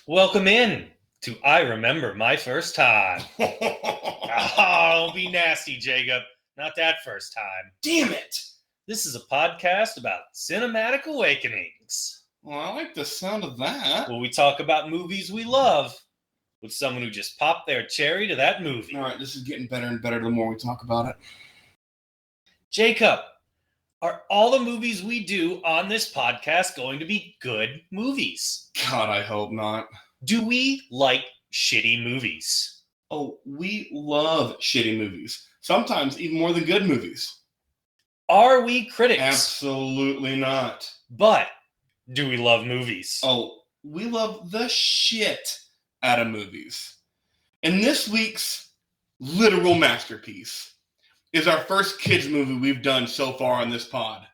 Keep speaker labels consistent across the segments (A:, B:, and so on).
A: Welcome in to I Remember My First Time. Oh, don't be nasty, Jacob. Not that first time.
B: Damn it!
A: This is a podcast about cinematic awakenings,
B: Well, I like the sound of that.
A: where we talk about movies we love with someone who just popped their cherry to that movie.
B: All right, this is getting better and better the more we talk about it.
A: Jacob, are all the movies we do on this podcast going to be good movies?
B: God, I hope not.
A: Do we like shitty movies?
B: Oh, we love shitty movies. Sometimes even more than good movies.
A: Are we critics?
B: Absolutely not.
A: But do we love movies?
B: Oh, we love the shit out of movies. And this week's literal masterpiece is our first kids movie we've done so far on this pod.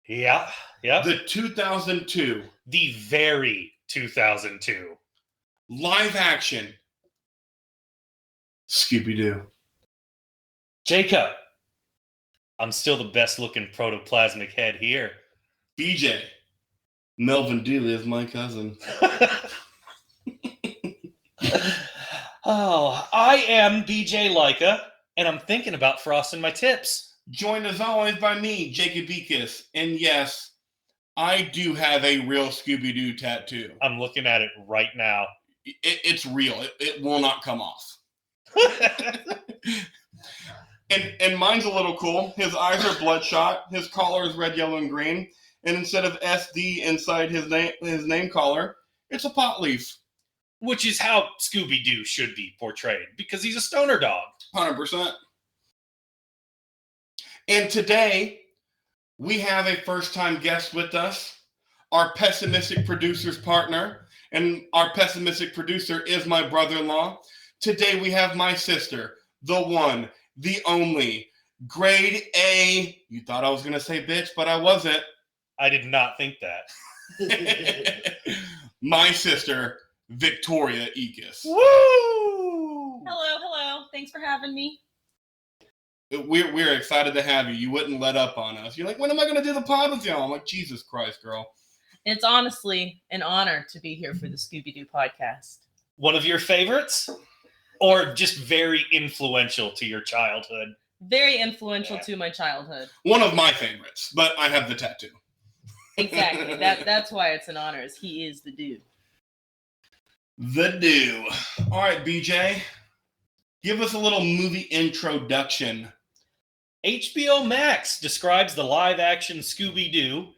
A: Yeah.
B: The 2002
A: The very 2002
B: live action Scooby Doo.
A: Jacob, I'm still the best looking protoplasmic head here.
B: BJ. Melvin Dooley is my cousin.
A: Oh, I am BJ Leica, and I'm thinking about frosting my tips.
B: Joined as always by me, Jacob Beakus. And yes, I do have a real Scooby Doo tattoo.
A: I'm looking at it right now.
B: It's real. It will not come off. And mine's a little cool. His eyes are bloodshot. His collar is red, yellow, and green. And instead of SD inside his name collar, it's a pot leaf.
A: Which is how Scooby Doo should be portrayed, because he's a stoner dog.
B: 100%. And today, we have a first-time guest with us, our pessimistic producer's partner, and our pessimistic producer is my brother-in-law. Today, we have my sister, the one, the only, grade A. You thought I was going to say bitch, but I wasn't.
A: I did not think that.
B: My sister, Victoria Ekus.
A: Woo!
C: Hello. Thanks for having me.
B: We're excited to have you. You wouldn't let up on us. You're like, when am I going to do the pod with y'all? I'm like, Jesus Christ, girl.
C: It's honestly an honor to be here for the Scooby Doo podcast.
A: One of your favorites? Or just very influential to your childhood?
C: Very influential to my childhood.
B: One of my favorites, but I have the tattoo.
C: Exactly. That's why it's an honor, is he is the dude.
B: The Do. All right, BJ. Give us a little movie introduction.
A: HBO Max describes the live-action Scooby Doo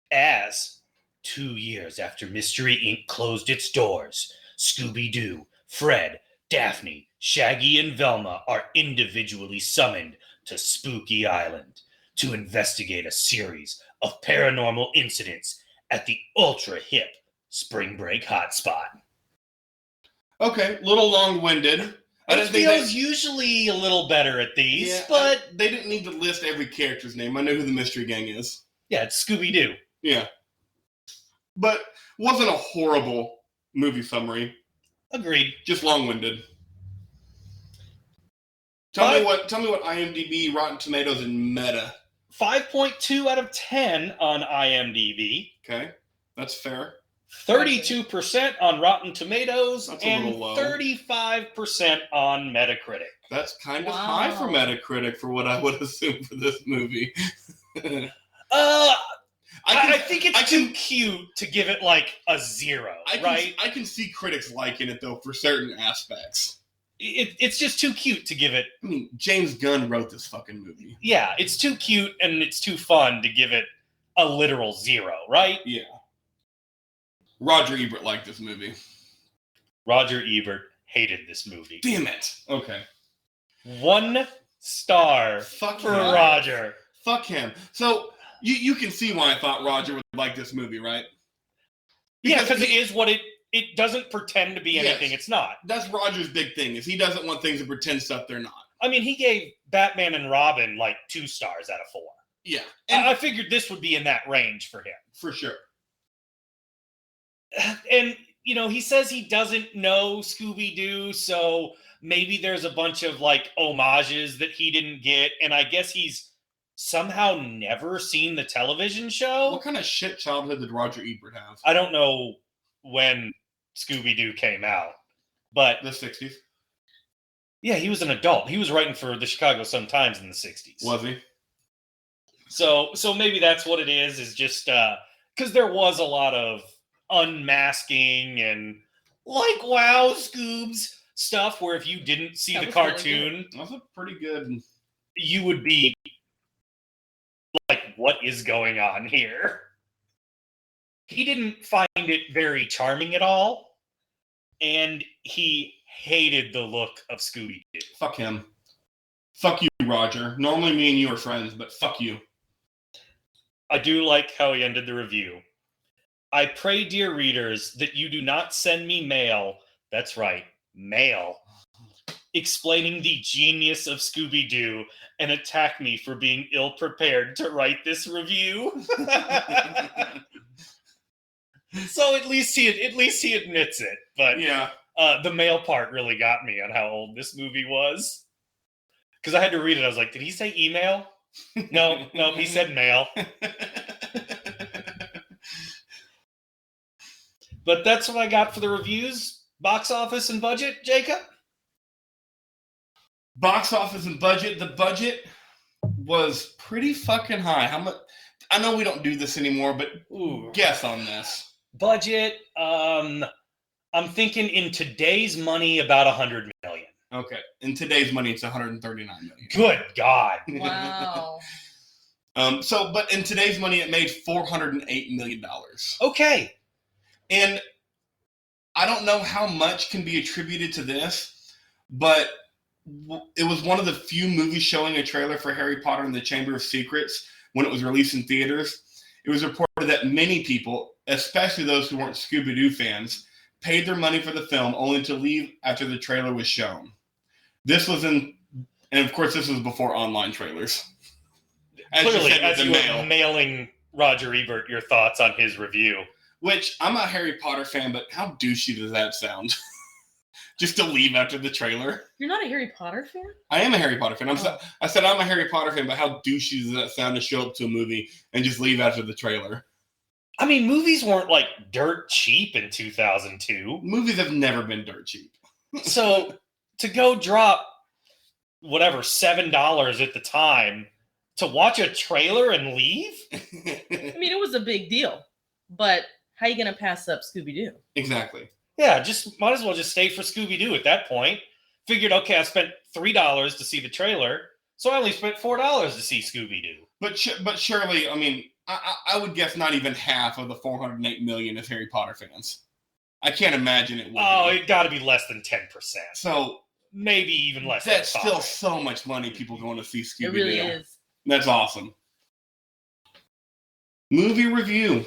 A: as 2 years after Mystery Inc. closed its doors. Scooby Doo, Fred, Daphne, Shaggy, and Velma are individually summoned to Spooky Island to investigate a series of paranormal incidents at the ultra-hip Spring Break hotspot.
B: Okay, a little long-winded.
A: HBO's usually a little better at these, but
B: they didn't need to list every character's name. I know who the mystery gang is.
A: yeah, it's Scooby Doo.
B: Yeah. But wasn't a horrible movie summary.
A: Agreed.
B: Just long-winded. Tell me what IMDb, Rotten Tomatoes, and Meta.
A: 5.2 out of 10 on IMDb.
B: Okay, that's fair.
A: 32% on Rotten Tomatoes,
B: That's a
A: and
B: little low.
A: 35% on Metacritic.
B: That's kind of
C: Wow.
B: high for Metacritic for what I would assume for this movie.
A: I think it's too cute to give it like a 0, right?
B: I can see critics liking it, though, for certain aspects.
A: It's just too cute to give it.
B: I mean, James Gunn wrote this fucking movie.
A: Yeah, it's too cute and it's too fun to give it a literal 0, right?
B: Yeah. Roger Ebert liked this movie.
A: Roger Ebert hated this movie.
B: Damn it. Okay.
A: 1 star
B: Fuck
A: for
B: him.
A: Roger.
B: Fuck him. So, you can see why I thought Roger would like this movie, right?
A: Yeah, because it is what it doesn't pretend to be anything
B: Yes.
A: it's not.
B: That's Roger's big thing, is he doesn't want things to pretend stuff they're not.
A: I mean, he gave Batman and Robin like 2 stars out of 4.
B: Yeah.
A: And I figured this would be in that range for him.
B: For sure.
A: And, you know, he says he doesn't know Scooby Doo, so maybe there's a bunch of like homages that he didn't get. And I guess he's somehow never seen the television show.
B: What kind of shit childhood did Roger Ebert have?
A: I don't know when Scooby Doo came out. But
B: The 60s.
A: yeah, he was an adult. He was writing for the Chicago Sun-Times in the 60s.
B: Was he?
A: So maybe that's what it is just because there was a lot of unmasking and like, wow, Scoobs stuff where if you didn't see
C: That
A: the
C: was really
A: cartoon,
B: That's a pretty good.
A: you would be like, what is going on here? He didn't find it very charming at all, and he hated the look of Scooby-Doo.
B: Fuck him. Fuck you, Roger. Normally me and you are friends, but fuck you.
A: I do like how he ended the review. I pray, dear readers, that you do not send me mail. That's right, mail. Explaining the genius of Scooby-Doo and attack me for being ill-prepared to write this review. So at least he admits it. But
B: Yeah.
A: the mail part really got me on how old this movie was. Because I had to read it. I was like, did he say email? No, he said mail. But that's what I got for the reviews. Box office and budget, Jacob?
B: Box office and budget. The budget was pretty fucking high. How much? I know we don't do this anymore, but guess on this.
A: Budget, I'm thinking in today's money about $100 million.
B: Okay. In today's money, it's $139 million.
A: Good God.
C: Wow.
B: But in today's money, it made $408 million.
A: Okay.
B: And I don't know how much can be attributed to this, but it was one of the few movies showing a trailer for Harry Potter and the Chamber of Secrets when it was released in theaters. It was reported that many people, especially those who weren't Scooby-Doo fans, paid their money for the film only to leave after the trailer was shown. This was and of course, this was before online trailers.
A: Clearly, as you were mailing Roger Ebert your thoughts on his review.
B: Which, I'm a Harry Potter fan, but how douchey does that sound? Just to leave after the trailer.
C: You're not a Harry Potter fan?
B: I am a Harry Potter fan. I said I'm a Harry Potter fan, but how douchey does that sound to show up to a movie and just leave after the trailer?
A: I mean, movies weren't like dirt cheap in 2002.
B: Movies have never been dirt cheap.
A: So to go drop whatever $7 at the time to watch a trailer and leave?
C: I mean, it was a big deal, but how are you going to pass up Scooby-Doo?
B: Exactly.
A: Yeah, just might as well just stay for Scooby-Doo at that point. Figured, okay, I spent $3 to see the trailer, so I only spent $4 to see Scooby-Doo.
B: But surely, I mean, I would guess not even half of the 408 million is Harry Potter fans. I can't imagine it would
A: it got to be less than 10%.
B: So
A: maybe even less
B: that's
A: than 5%.
B: still so much money people going to see Scooby-Doo.
C: It really is.
B: That's awesome. Movie review.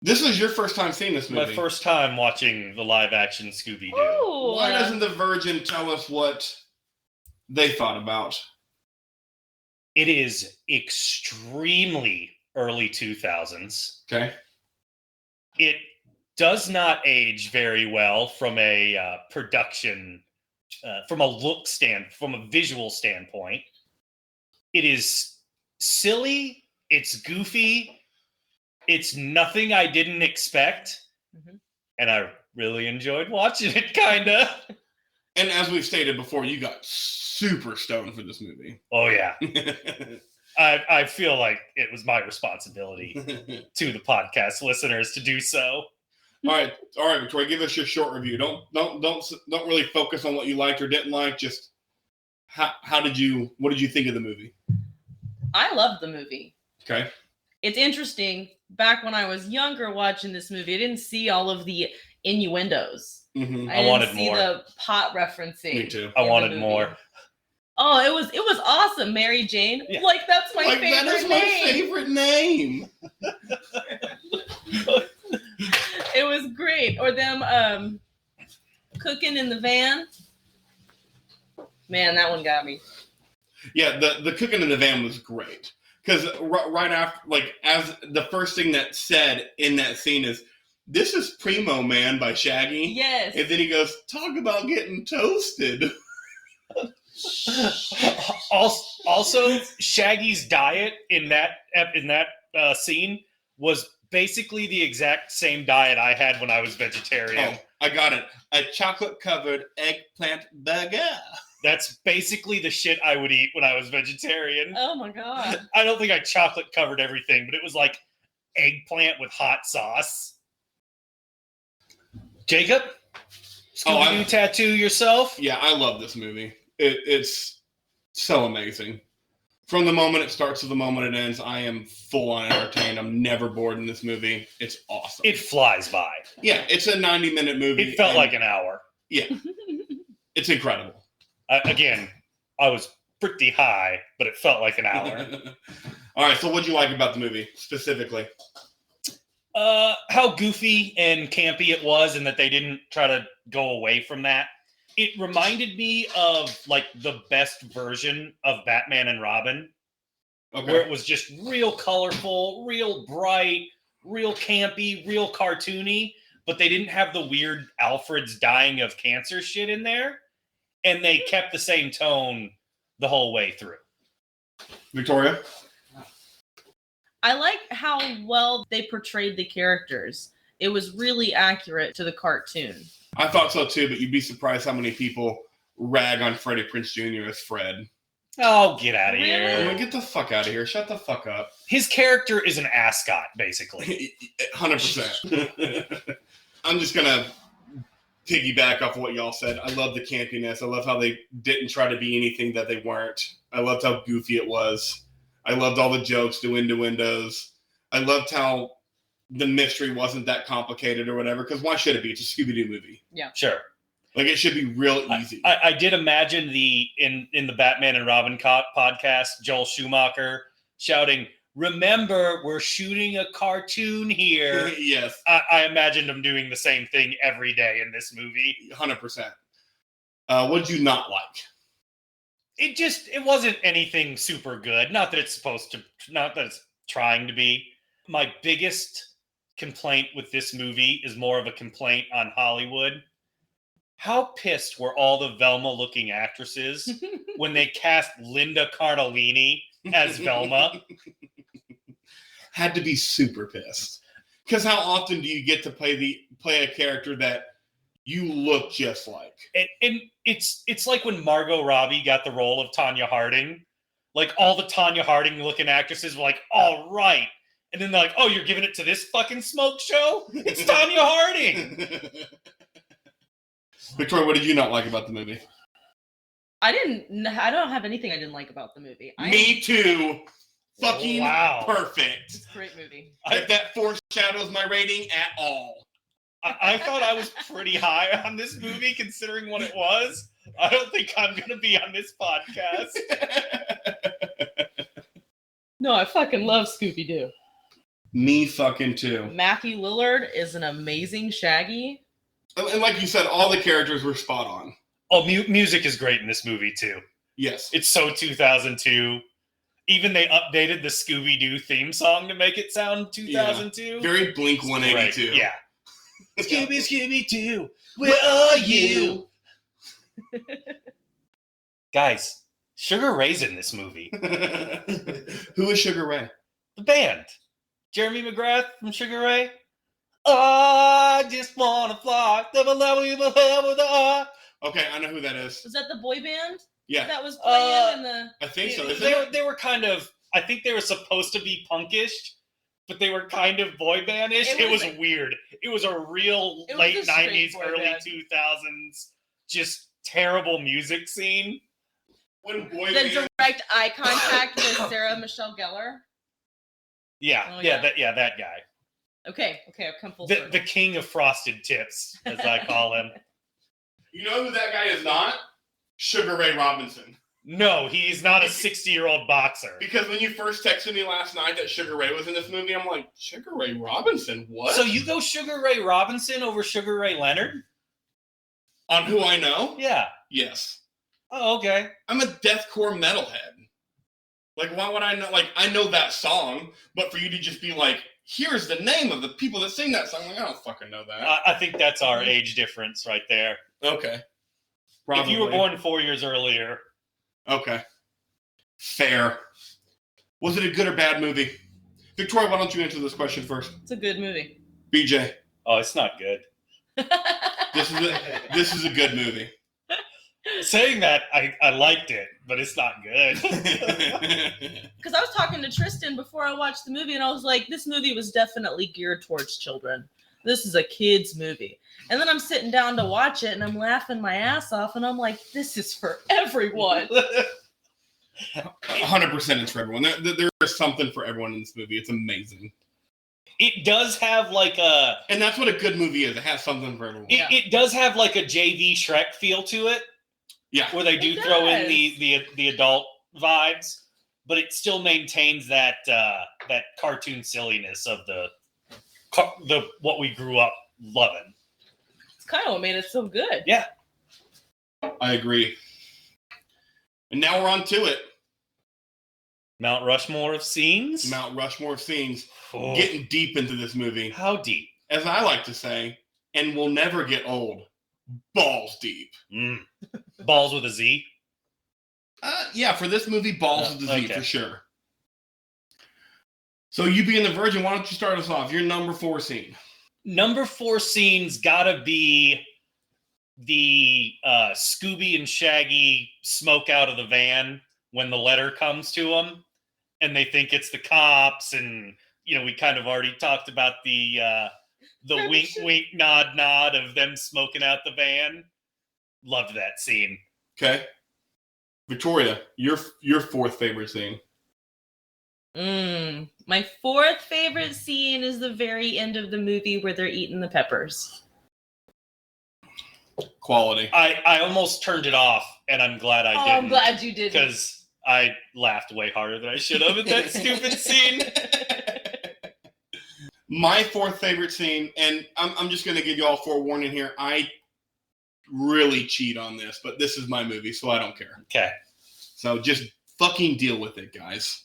B: This was your first time seeing this movie.
A: My first time watching the live-action Scooby-Doo.
C: Ooh,
B: Why doesn't The Virgin tell us what they thought about?
A: It is extremely early 2000s.
B: Okay.
A: It does not age very well from a production, from a visual standpoint. It is silly. It's goofy. It's nothing I didn't expect. Mm-hmm. And I really enjoyed watching it, kind of.
B: And as we've stated before, you got super stoned for this movie.
A: Oh, yeah. I feel like it was my responsibility to the podcast listeners to do so.
B: All right, Victoria, give us your short review. Don't really focus on what you liked or didn't like. Just what did you think of the movie?
C: I loved the movie.
B: Okay.
C: It's interesting. Back when I was younger watching this movie, I didn't see all of the innuendos.
B: Mm-hmm.
C: I
A: wanted more.
C: The pot referencing.
B: Me too.
A: I wanted more.
C: Oh, it was awesome, Mary Jane. Yeah. Like that's my favorite name.
B: That is my favorite name.
C: It was great. Or them cooking in the van. Man, that one got me.
B: Yeah, the cooking in the van was great. Because right after, like, as the first thing that said in that scene is, "This is Primo Man" by Shaggy.
C: Yes.
B: And then he goes, "Talk about getting toasted."
A: Also, Shaggy's diet in that scene was basically the exact same diet I had when I was vegetarian.
B: Oh, I got it. A chocolate-covered eggplant burger.
A: That's basically the shit I would eat when I was vegetarian.
C: Oh my god.
A: I don't think I chocolate covered everything, but it was like eggplant with hot sauce. Jacob? Scooby-Doo tattoo yourself?
B: Yeah, I love this movie. It's so amazing. From the moment it starts to the moment it ends, I am full on entertained. I'm never bored in this movie. It's awesome.
A: It flies by.
B: Yeah, it's a 90-minute movie.
A: It felt like an hour.
B: Yeah. It's incredible.
A: Again, I was pretty high, but it felt like an hour.
B: All right, so what'd you like about the movie specifically?
A: How goofy and campy it was, and that they didn't try to go away from that. It reminded me of like the best version of Batman and Robin, where it was just real colorful, real bright, real campy, real cartoony, but they didn't have the weird Alfred's dying of cancer shit in there, and they kept the same tone the whole way through.
B: Victoria?
C: I like how well they portrayed the characters. It was really accurate to the cartoon.
B: I thought so too, but you'd be surprised how many people rag on Freddie Prinze Jr. as Fred.
A: Oh, get out of
C: Really?
A: here.
B: I mean, get the fuck out of here. Shut the fuck up.
A: His character is an ascot, basically.
B: 100%. I'm just going to piggyback off what y'all said. I love the campiness. I love how they didn't try to be anything that they weren't. I loved how goofy it was. I loved all the jokes, the innuendos. I loved how the mystery wasn't that complicated or whatever, because why should it be? It's a Scooby Doo movie.
C: Yeah.
A: Sure.
B: Like, it should be real easy.
A: I did imagine in the Batman and Robin podcast, Joel Schumacher shouting, "Remember, we're shooting a cartoon here."
B: Yes.
A: I imagined him doing the same thing every day in this movie.
B: 100%. What did you not like?
A: It wasn't anything super good. Not that it's trying to be. My biggest complaint with this movie is more of a complaint on Hollywood. How pissed were all the Velma-looking actresses when they cast Linda Cardellini as Velma?
B: Had to be super pissed. Because how often do you get to play a character that you look just like?
A: And it's like when Margot Robbie got the role of Tanya Harding. Like, all the Tanya Harding-looking actresses were like, all right. And then they're like, oh, you're giving it to this fucking smoke show? It's Tanya Harding!
B: Victoria, what did you not like about the movie?
C: I don't have anything I didn't like about the movie.
B: Me too. Fucking
A: Wow.
B: perfect.
C: It's a great movie.
B: If that foreshadows my rating at all.
A: I thought I was pretty high on this movie considering what it was. I don't think I'm going to be on this podcast.
C: No, I fucking love Scooby Doo.
B: Me fucking too.
C: Matthew Lillard is an amazing Shaggy.
B: And like you said, all the characters were spot on.
A: Oh, music is great in this movie too.
B: Yes.
A: It's so 2002. Even they updated the Scooby Doo theme song to make it sound 2002.
B: Very Blink 182.
A: Right. Yeah. Scooby Doo, where are you? Guys, Sugar Ray's in this movie.
B: Who is Sugar Ray?
A: The band. Jeremy McGrath from Sugar Ray. I just wanna fly.
B: Okay, I know who that is.
C: Was that the boy band?
B: Yeah.
C: That was playing in the...
B: I think so.
A: They were kind of, I think they were supposed to be punkish, but they were kind of boy bandish. It was weird. It was a real late 90s, early 2000s, just terrible music scene.
B: When boy
C: the
B: band...
C: direct eye contact with Sarah Michelle Gellar.
A: Yeah,
C: Oh,
A: that guy.
C: Okay, I've come full circle.
A: The king of frosted tips, as I call him.
B: You know who that guy is not? Sugar Ray Robinson.
A: No, he's not a 60-year-old boxer.
B: Because when you first texted me last night that Sugar Ray was in this movie, I'm like, Sugar Ray Robinson? What?
A: So you go Sugar Ray Robinson over Sugar Ray Leonard?
B: On Who I Know?
A: Yeah.
B: Yes.
A: Oh, okay.
B: I'm a deathcore metalhead. Like, why would I know? Like, I know that song, but for you to just be like, here's the name of the people that sing that song, like, I don't fucking know that.
A: I think that's our age difference right there.
B: Okay. Probably.
A: If you were born 4 years earlier.
B: Okay. Fair. Was it a good or bad movie? Victoria, why don't you answer this question first?
C: It's a good movie.
B: BJ,
A: Oh, it's not good.
B: this is a good movie.
A: Saying that, I liked it, but it's not good.
C: Because I was talking to Tristan before I watched the movie, and I was like, this movie was definitely geared towards children. This is a kid's movie. And then I'm sitting down to watch it, and I'm laughing my ass off, and I'm like, this is for everyone.
B: 100% it's for everyone. There is something for everyone in this movie. It's amazing.
A: It does have like a...
B: And that's what a good movie is. It has something for everyone.
A: It does have like a JV Shrek feel to it.
B: Yeah.
A: Where they do throw in the adult vibes, but it still maintains that that cartoon silliness of the what we grew up loving.
C: It's kind of what made it so good.
A: Yeah.
B: I agree. And now we're on to it.
A: Mount Rushmore of scenes?
B: Mount Rushmore of scenes.
A: Oh.
B: Getting deep into this movie.
A: How deep?
B: As I like to say, and will never get old. Balls deep.
A: Balls with a Z?
B: Yeah, for this movie, balls with a Z
A: okay.
B: for sure. So you being the virgin, why don't you start us off? Your number 4 scene.
A: Number 4 scene's gotta be the Scooby and Shaggy smoke out of the van when the letter comes to them, and they think it's the cops, and we kind of already talked about the wink wink nod nod of them smoking out the van. Loved that scene.
B: Okay. Victoria, your 4th favorite scene.
C: My 4th favorite scene is the very end of the movie where they're eating the peppers.
B: Quality.
A: I almost turned it off, and I'm glad I didn't.
C: I'm glad you did.
A: Because I laughed way harder than I should have at that stupid scene.
B: My 4th favorite scene, and I'm just going to give you all forewarning here. I really cheat on this, but this is my movie, so I don't care.
A: Okay.
B: So just fucking deal with it, guys.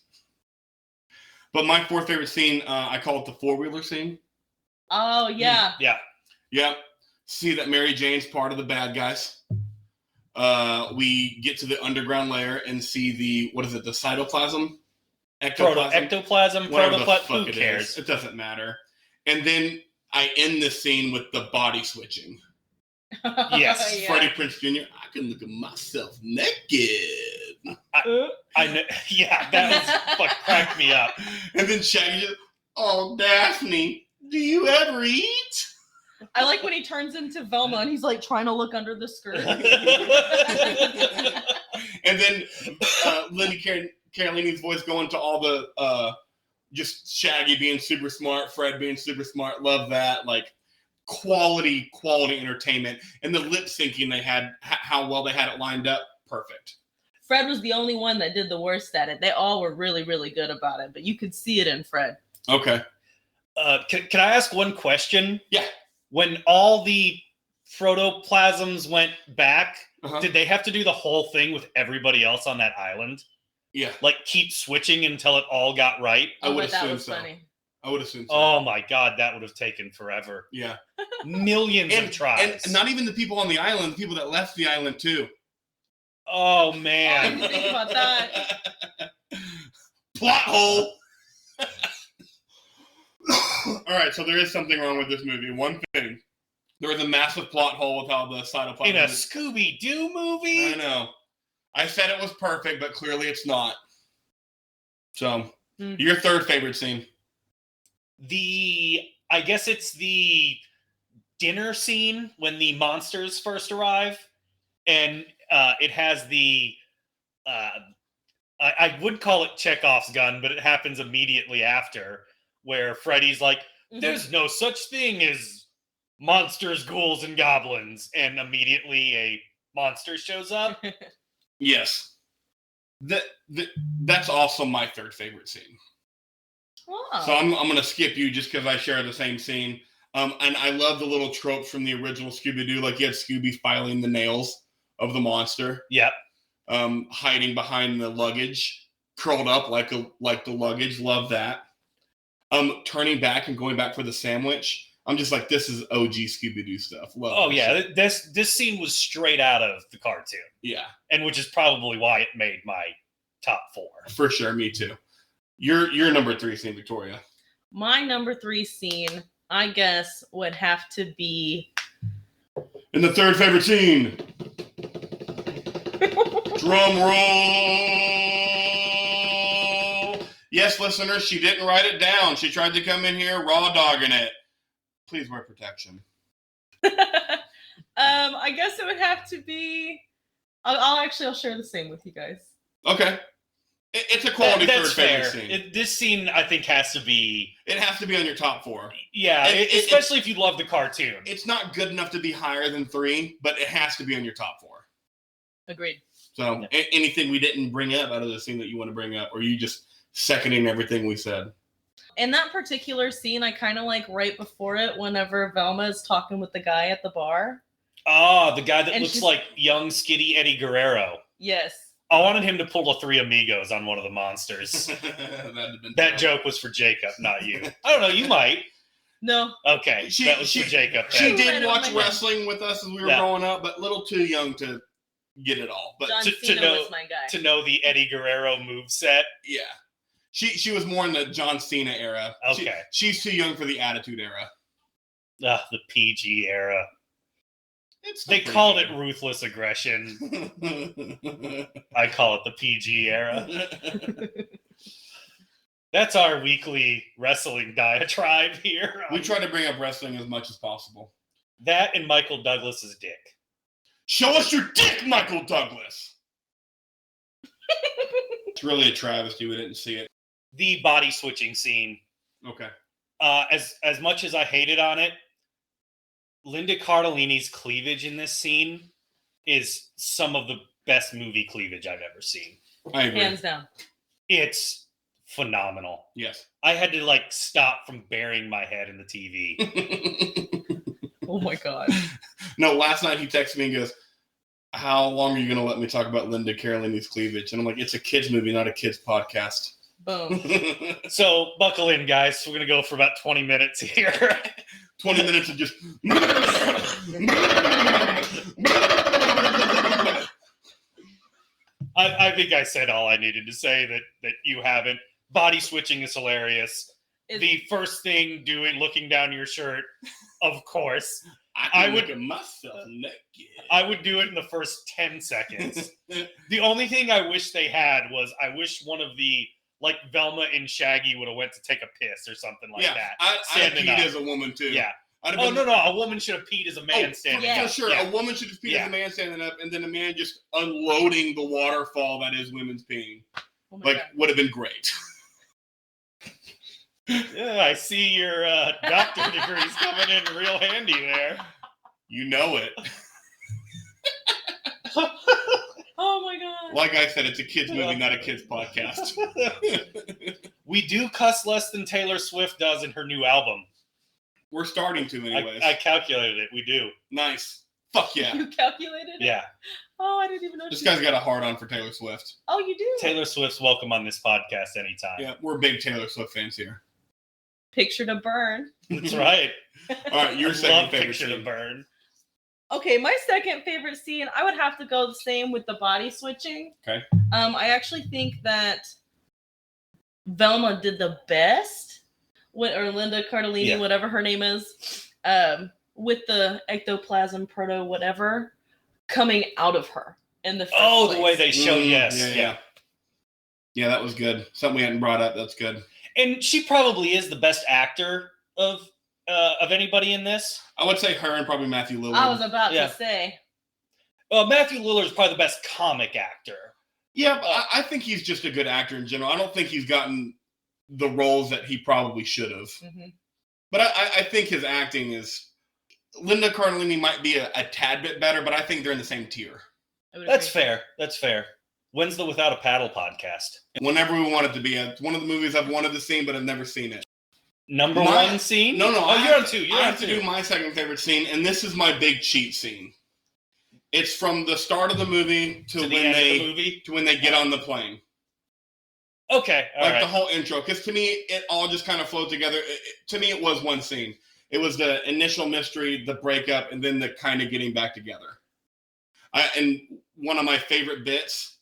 B: But my 4th favorite scene, I call it the 4-wheeler scene.
C: Oh, yeah.
A: Yeah.
B: Yep. See that Mary Jane's part of the bad guys. We get to the underground layer and see the cytoplasm?
A: Ectoplasm,
B: whatever the fuck
A: who
B: it
A: cares?
B: is. It doesn't matter. And then I end the scene with the body switching.
A: Yes.
C: Yeah.
B: Freddie Prinze Jr., I can look at myself naked.
A: I know. Yeah, that was cracked me up.
B: And then Shaggy just, oh, Daphne, do you ever eat?
C: I like when he turns into Velma and he's like trying to look under the skirt.
B: And then Linda Cardellini's voice going to all the just Shaggy being super smart, Fred being super smart. Love that. Like quality entertainment. And the lip syncing they had, how well they had it lined up. Perfect.
C: Fred was the only one that did the worst at it. They all were really, really good about it, but you could see it in Fred.
B: Okay.
A: Can I ask one question?
B: Yeah.
A: When all the protoplasms went back, did they have to do the whole thing with everybody else on that island?
B: Yeah.
A: Like keep switching until it all got right?
B: I would assume so.
C: Funny.
B: I would assume so.
A: Oh my God, that would have taken forever.
B: Yeah.
A: Millions of tries.
B: And not even the people on the island, the people that left the island too.
A: Oh
C: I
A: man.
C: didn't think about that.
B: Plot hole. All right, so there is something wrong with this movie. One thing. There was a massive plot hole with how the cytoplasm...
A: In a Scooby Doo movie?
B: I know. I said it was perfect, but clearly it's not. So, your 3rd favorite scene?
A: I guess it's the dinner scene when the monsters first arrive. And it has the... I would call it Chekhov's gun, but it happens immediately after, where Freddy's like, there's no such thing as monsters, ghouls, and goblins. And immediately a monster shows up.
B: Yes. That's also my 3rd favorite scene.
C: Wow.
B: So I'm going to skip you just because I share the same scene. And I love the little tropes from the original Scooby Doo. Like you had Scooby filing the nails of the monster.
A: Yep.
B: Hiding behind the luggage, curled up like the luggage. Love that. Turning back and going back for the sandwich. I'm just like, this is OG Scooby Doo stuff. Love.
A: Oh yeah, this scene was straight out of the cartoon.
B: Yeah,
A: and which is probably why it made my top 4
B: for sure. Me too. Your number 3 scene, Victoria.
C: My number 3 scene, I guess, would have to be...
B: In the third favorite scene. Drum roll. Yes, listeners, she didn't write it down. She tried to come in here raw dogging it. Please wear protection.
C: I guess it would have to be... I'll share the same with you guys.
B: Okay. It's a quality
A: That's
B: third favorite
A: fair.
B: scene.
A: This scene, I think, has to be...
B: It has to be on your top 4.
A: Yeah, especially if you love the cartoon.
B: It's not good enough to be higher than 3, but it has to be on your top 4.
C: Agreed.
B: So, anything we didn't bring up out of the scene that you want to bring up, or you just seconding everything we said?
C: In that particular scene, I kind of like right before it, whenever Velma is talking with the guy at the bar.
A: Oh, the guy that
C: And
A: looks
C: she's-
A: like young, skitty Eddie Guerrero.
C: Yes.
A: I wanted him to pull the Three Amigos on one of the monsters. That joke was for Jacob, not you. I don't know, you might.
C: No.
A: Okay, that was for Jacob.
B: She
C: Right
B: did
C: on
B: watch
C: my head.
B: wrestling with us as we were growing up, but a little too young to get it all. But
C: John
A: to
C: Cena
A: know-
C: was my guy.
A: To know the Eddie Guerrero moveset.
B: yeah, she was more in the John Cena era.
A: Okay.
B: She's too young for the Attitude era.
A: The PG era.
B: It's
A: They called it ruthless aggression. I call it the PG era. That's our weekly wrestling diatribe here.
B: We try to bring up wrestling as much as possible.
A: That and Michael Douglas's dick.
B: Show us your dick, Michael Douglas. It's really a travesty. We didn't see it.
A: The body switching scene.
B: Okay.
A: As much as I hated on it, Linda Cardellini's cleavage in this scene is some of the best movie cleavage I've ever seen.
B: I agree.
C: Hands down.
A: It's phenomenal.
B: Yes.
A: I had to stop from burying my head in the TV.
C: Oh my god.
B: No, last night he texted me and goes, how long are you going to let me talk about Linda Cardellini's cleavage? And I'm like, it's a kid's movie, not a kid's podcast.
C: Boom.
A: So buckle in, guys. We're going to go for about 20 minutes here.
B: 20 minutes of just...
A: I think I said all I needed to say that you haven't. Body switching is hilarious. The first thing looking down your shirt, of course.
B: I would look at myself naked.
A: I would do it in the first 10 seconds. The only thing I wish they had was I wish one of the, Velma and Shaggy would have went to take a piss or something like that.
B: I'd
A: Standing
B: peed
A: up.
B: as a woman, too.
A: Yeah.
B: No.
A: A woman should have peed as a man standing
C: yeah.
A: up.
B: For sure.
A: Yeah.
B: A woman should have peed
A: Yeah.
B: as a man standing up, and then a man just unloading the waterfall that is women's peeing.
C: Oh my god.
B: Would have been great.
A: Yeah, I see your doctor degree's coming in real handy there.
B: You know it.
C: Oh my god.
B: Like I said, it's a kid's movie, not a kid's podcast.
A: We do cuss less than Taylor Swift does in her new album.
B: We're starting to, anyways.
A: I calculated it. We do.
B: Nice. Fuck yeah.
C: You calculated it?
A: Yeah.
C: Oh, I didn't even know.
B: This guy's got a hard on for Taylor Swift.
C: Oh, you do?
A: Taylor Swift's welcome on this podcast anytime.
B: Yeah, we're big Taylor Swift fans here.
C: Picture to burn.
A: That's right.
B: All right, your
A: I
B: second
A: love
B: favorite
A: Picture to
B: scene.
A: Burn.
C: Okay, my second favorite scene, I would have to go the same with the body switching.
B: Okay.
C: I actually think that Velma did the best, or Linda Cardellini,
A: Yeah.
C: whatever her name is, with the ectoplasm proto whatever coming out of her in the first
A: Oh,
C: place.
A: the way they showed, yes.
B: Yeah. Yeah, that was good. Something we hadn't brought up. That's good.
A: And she probably is the best actor of anybody in this.
B: I would say her and probably Matthew Lillard.
C: I was about
A: Yeah.
C: to say.
A: Matthew Lillard's probably the best comic actor.
B: Yeah, but I think he's just a good actor in general. I don't think he's gotten the roles that he probably should have.
C: Mhm.
B: But I think his acting is... Linda Cardellini might be a tad bit better, but I think they're in the same tier.
C: I would
A: That's
C: agree.
A: fair. That's fair. When's the Without a Paddle podcast?
B: Whenever we want it to be. It's one of the movies I've wanted to see, but I've never seen it.
A: Number
B: My-
A: one scene?
B: No.
A: Oh, you're on two. You're
B: I
A: on
B: have to
A: two.
B: do my second favorite scene, and this is my big cheat scene. It's from the start of the movie
A: to
B: to
A: the
B: when
A: end
B: they
A: of the movie?
B: to when they get on the plane.
A: Okay, all
B: Like
A: right.
B: the whole intro, because to me it all just kind of flowed together. To me, it was one scene. It was the initial mystery, the breakup, and then the kind of getting back together. And one of my favorite bits,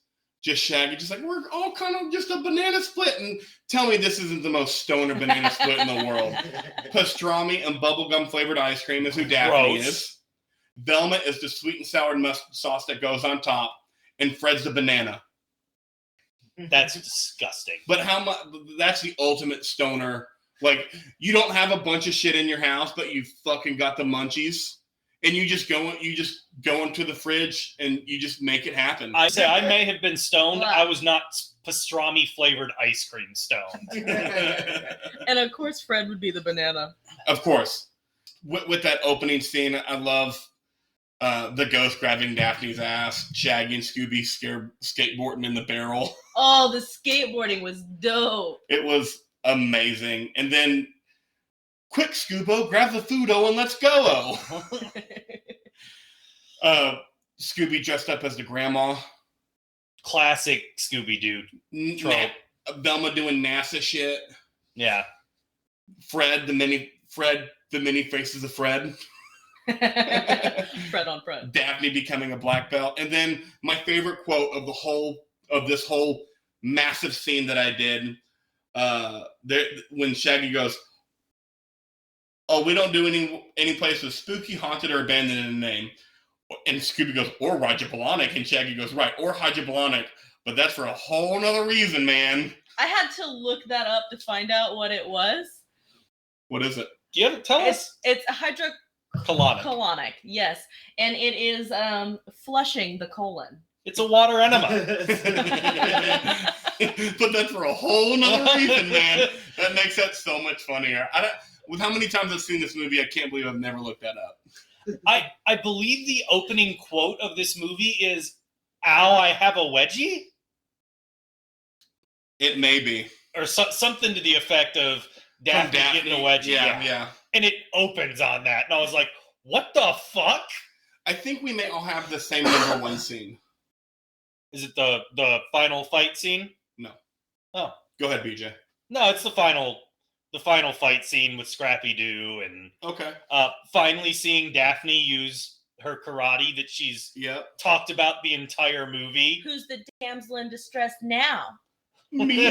B: just Shaggy, just like, we're all kind of just a banana split. And tell me this isn't the most stoner banana split in the world. Pastrami and bubblegum flavored ice cream is who Daphne is. Velma is the sweet and sour mustard sauce that goes on top. And Fred's the banana.
A: That's disgusting.
B: But how much? That's the ultimate stoner. Like, you don't have a bunch of shit in your house, but you fucking got the munchies. And you just go into the fridge and you just make it happen.
A: I say I may have been stoned. I was not pastrami flavored ice cream stoned.
C: And of course, Fred would be the banana.
B: Of course. With that opening scene, I love the ghost grabbing Daphne's ass, Shaggy and Scooby skateboarding in the barrel.
C: Oh, the skateboarding was dope.
B: It was amazing. And then, quick, Scoobo, grab the food-o and let's go. Scooby dressed up as the grandma.
A: Classic Scooby Doo trope.
B: Velma doing NASA shit.
A: Yeah.
B: Fred, the mini faces of Fred.
C: Fred on Fred.
B: Daphne becoming a black belt. And then my favorite quote of this whole massive scene that I did, when Shaggy goes, "Oh, we don't do any place with spooky, haunted, or abandoned in the name." And Scooby goes, "Or hydroponic," and Shaggy goes, "Right, or hydroponic, but that's for a whole nother reason, man."
C: I had to look that up to find out what it was.
B: What is it?
A: Tell us.
C: It's a
A: Colonic.
C: Colonic, yes. And it is flushing the colon.
A: It's a water enema.
B: But that's for a whole nother reason, man. That makes that so much funnier. With how many times I've seen this movie, I can't believe I've never looked that up.
A: I believe the opening quote of this movie is, "Ow, I have a wedgie?"
B: It may be.
A: Or something to the effect of Daphne getting a wedgie.
B: Yeah.
A: And it opens on that. And I was like, what the fuck?
B: I think we may all have the same number one scene.
A: Is it the final fight scene?
B: No.
A: Oh.
B: Go ahead, BJ.
A: No, it's the final fight scene with Scrappy Doo and finally seeing Daphne use her karate that she's talked about the entire movie.
C: Who's the damsel in distress now?
B: Me.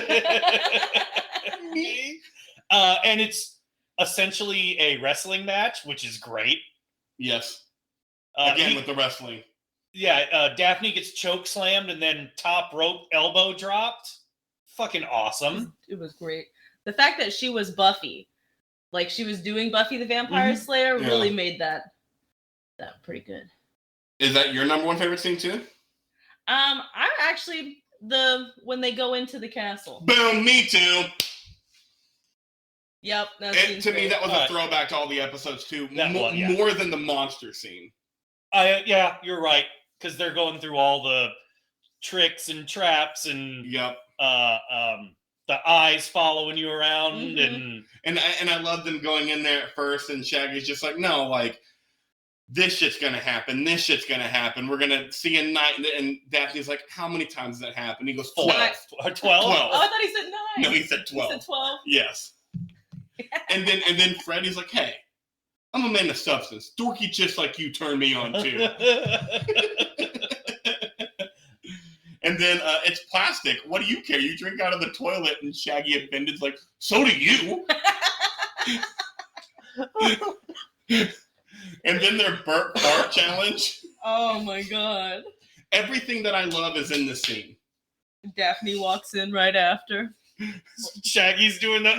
A: Me. And it's essentially a wrestling match, which is great.
B: Yes. Again, with the wrestling.
A: Yeah, Daphne gets choke slammed and then top rope elbow dropped. Fucking awesome.
C: It was great. The fact that she was Buffy, like she was doing Buffy the Vampire Slayer, really made that pretty good.
B: Is that your number one favorite scene too?
C: I actually when they go into the castle.
B: Boom, me too.
C: Yep.
B: To me, that was a throwback to all the episodes too. More than the monster scene.
A: Yeah, you're right. Because they're going through all the tricks and traps and the eyes following you around and
B: I love them going in there at first, and Shaggy's just like, no, like this shit's gonna happen. This shit's gonna happen. We're gonna see a night, and Daphne's like, how many times does that happen? He goes 12.
A: 12.
C: 12. Oh, I thought he said 9.
B: No, he said 12.
C: He said 12.
B: Yes. and then Freddy's like, hey, I'm a man of substance. Dorky chicks like you turn me on too. And then it's plastic. What do you care? You drink out of the toilet, and Shaggy offended's like, so do you. And then their burp fart challenge.
C: Oh my god.
B: Everything that I love is in this scene.
C: Daphne walks in right after.
A: Shaggy's doing the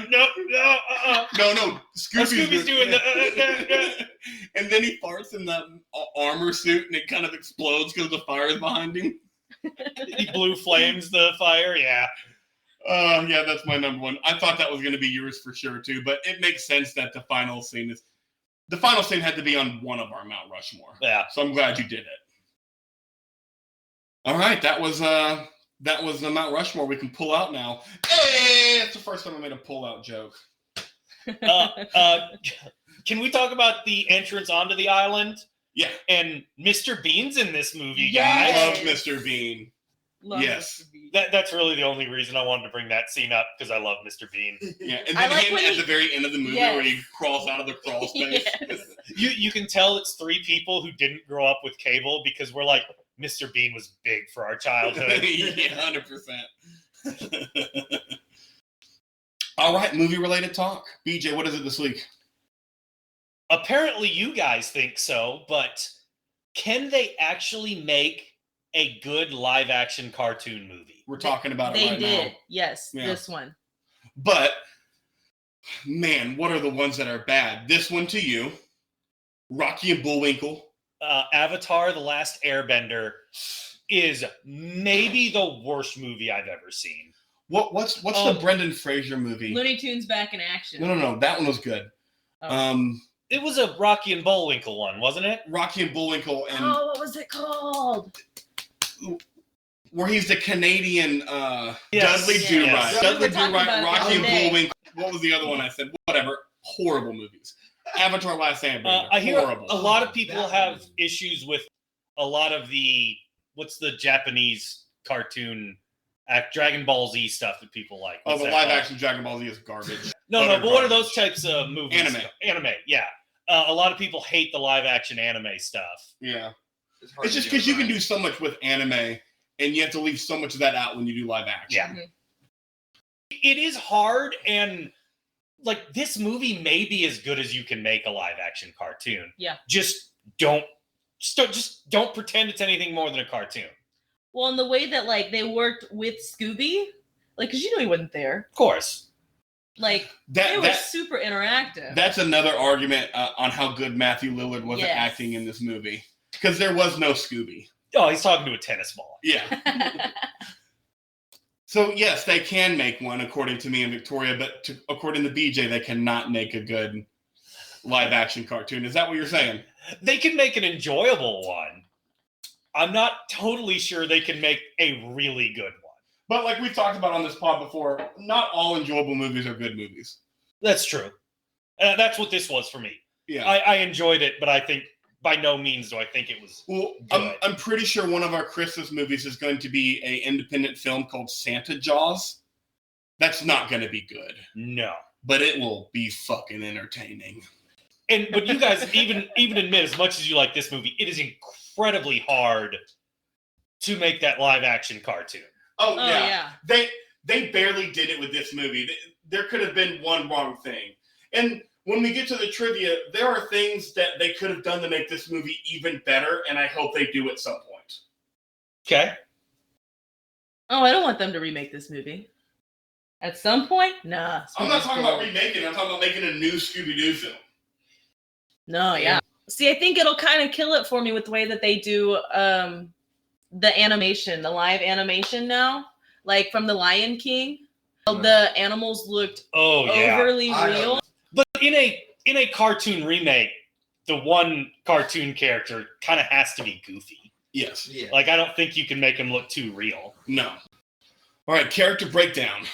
B: No. Scooby's
A: doing the
B: And then he farts in the armor suit, and it kind of explodes because the fire is behind him.
A: He blue flames the fire, yeah.
B: Yeah, that's my number one. I thought that was going to be yours for sure too, but it makes sense that the final scene had to be on one of our Mount Rushmore.
A: Yeah.
B: So I'm glad you did it. All right, that was the Mount Rushmore we can pull out now. Hey, that's the first time I made a pull-out joke.
A: Can we talk about the entrance onto the island?
B: Yeah.
A: And Mr. Bean's in this movie,
B: yes.
A: guys.
B: Love Mr. Bean.
C: Love
B: yes.
C: Mr. Bean.
A: That's really the only reason I wanted to bring that scene up, because I love Mr. Bean.
B: Yeah, and then him at the very end of the movie where he crawls out of the crawl space.
C: Yes.
A: You can tell it's 3 people who didn't grow up with cable, because we're like, Mr. Bean was big for our childhood.
B: Yeah, 100%. All right, movie-related talk. BJ, what is it this week?
A: Apparently you guys think so, but can they actually make a good live-action cartoon movie?
B: We're talking about it
C: They
B: right
C: did.
B: now.
C: Yes,
B: Yeah.
C: this one.
B: But, man, what are the ones that are bad? This one to you. Rocky and Bullwinkle.
A: Avatar: The Last Airbender is maybe the worst movie I've ever seen.
B: What's the Brendan Fraser movie?
C: Looney Tunes Back in Action.
B: No. That one was good.
C: Oh.
A: It was a Rocky and Bullwinkle one, wasn't it?
B: Rocky and Bullwinkle and
C: What was it called?
B: where he's the Canadian
A: Yes.
B: Dudley
A: Yes.
B: Do-Right.
A: Yes.
B: Dudley
C: We were talking
B: Do-Right,
C: about it the
B: Rocky
C: other
B: and
C: day.
B: Bullwinkle. What was the other one I said? Whatever. Horrible movies. Avatar: Last Airbender.
A: I hear
B: Horrible.
A: a lot of people have issues with a lot of the what's the Japanese cartoon Dragon Ball Z stuff that people like.
B: Oh,
A: What's
B: the
A: that
B: live
A: called?
B: action Dragon Ball Z is garbage.
A: No,
B: Utter
A: but what are
B: garbage.
A: those types of movies? Anime, yeah. A lot of people hate the live action anime stuff.
B: Yeah.
D: hard
B: It's
D: to
B: just
D: do it
B: because you can
D: right.
B: do so much with anime, and you have to leave so much of that out when you do live action.
A: Yeah. It is hard, and like this movie may be as good as you can make a live action cartoon.
C: Yeah.
A: Just don't pretend it's anything more than a cartoon.
C: Well, in the way that like they worked with Scooby, like because he wasn't there.
A: Of course.
C: Like it was
B: That
C: super interactive.
B: that's another argument on how good Matthew Lillard was at
C: Yes.
B: acting in this movie, because there was no Scooby.
A: Oh, he's talking to a tennis ball.
B: Yeah. So yes, they can make one according to me and Victoria, but according to BJ, they cannot make a good live action cartoon. Is that what you're saying?
A: They can make an enjoyable one. I'm not totally sure they can make a really good one.
B: But like we've talked about on this pod before, not all enjoyable movies are good movies.
A: That's true. That's what this was for me.
B: Yeah.
A: I enjoyed it, but I think by no means do I think it was
B: Well,
A: good.
B: I'm pretty sure one of our Christmas movies is going to be an independent film called Santa Jaws. That's not going to be good,
A: No.
B: but it will be fucking entertaining.
A: But you guys even admit, as much as you like this movie, it is incredibly hard to make that live action cartoon.
B: Oh,
C: Oh
B: yeah.
C: yeah.
B: They barely did it with this movie. There could have been one wrong thing. And when we get to the trivia, there are things that they could have done to make this movie even better, and I hope they do at some point.
A: Okay.
C: Oh, I don't want them to remake this movie. At some point, nah.
B: I'm not talking about
C: Scooby's
B: remaking it. I'm talking about making a new Scooby-Doo film.
C: gold. No, yeah. See, I think it'll kind of kill it for me with the way that they do the animation, the live animation now, like from The Lion King. The animals looked
A: Oh yeah.
C: overly
D: I don't
C: real.
D: know.
A: But in a cartoon remake, the one cartoon character kind of has to be goofy.
B: Yes.
D: Yeah.
A: Like I don't think you can make him look too real.
B: No. All right, character breakdown.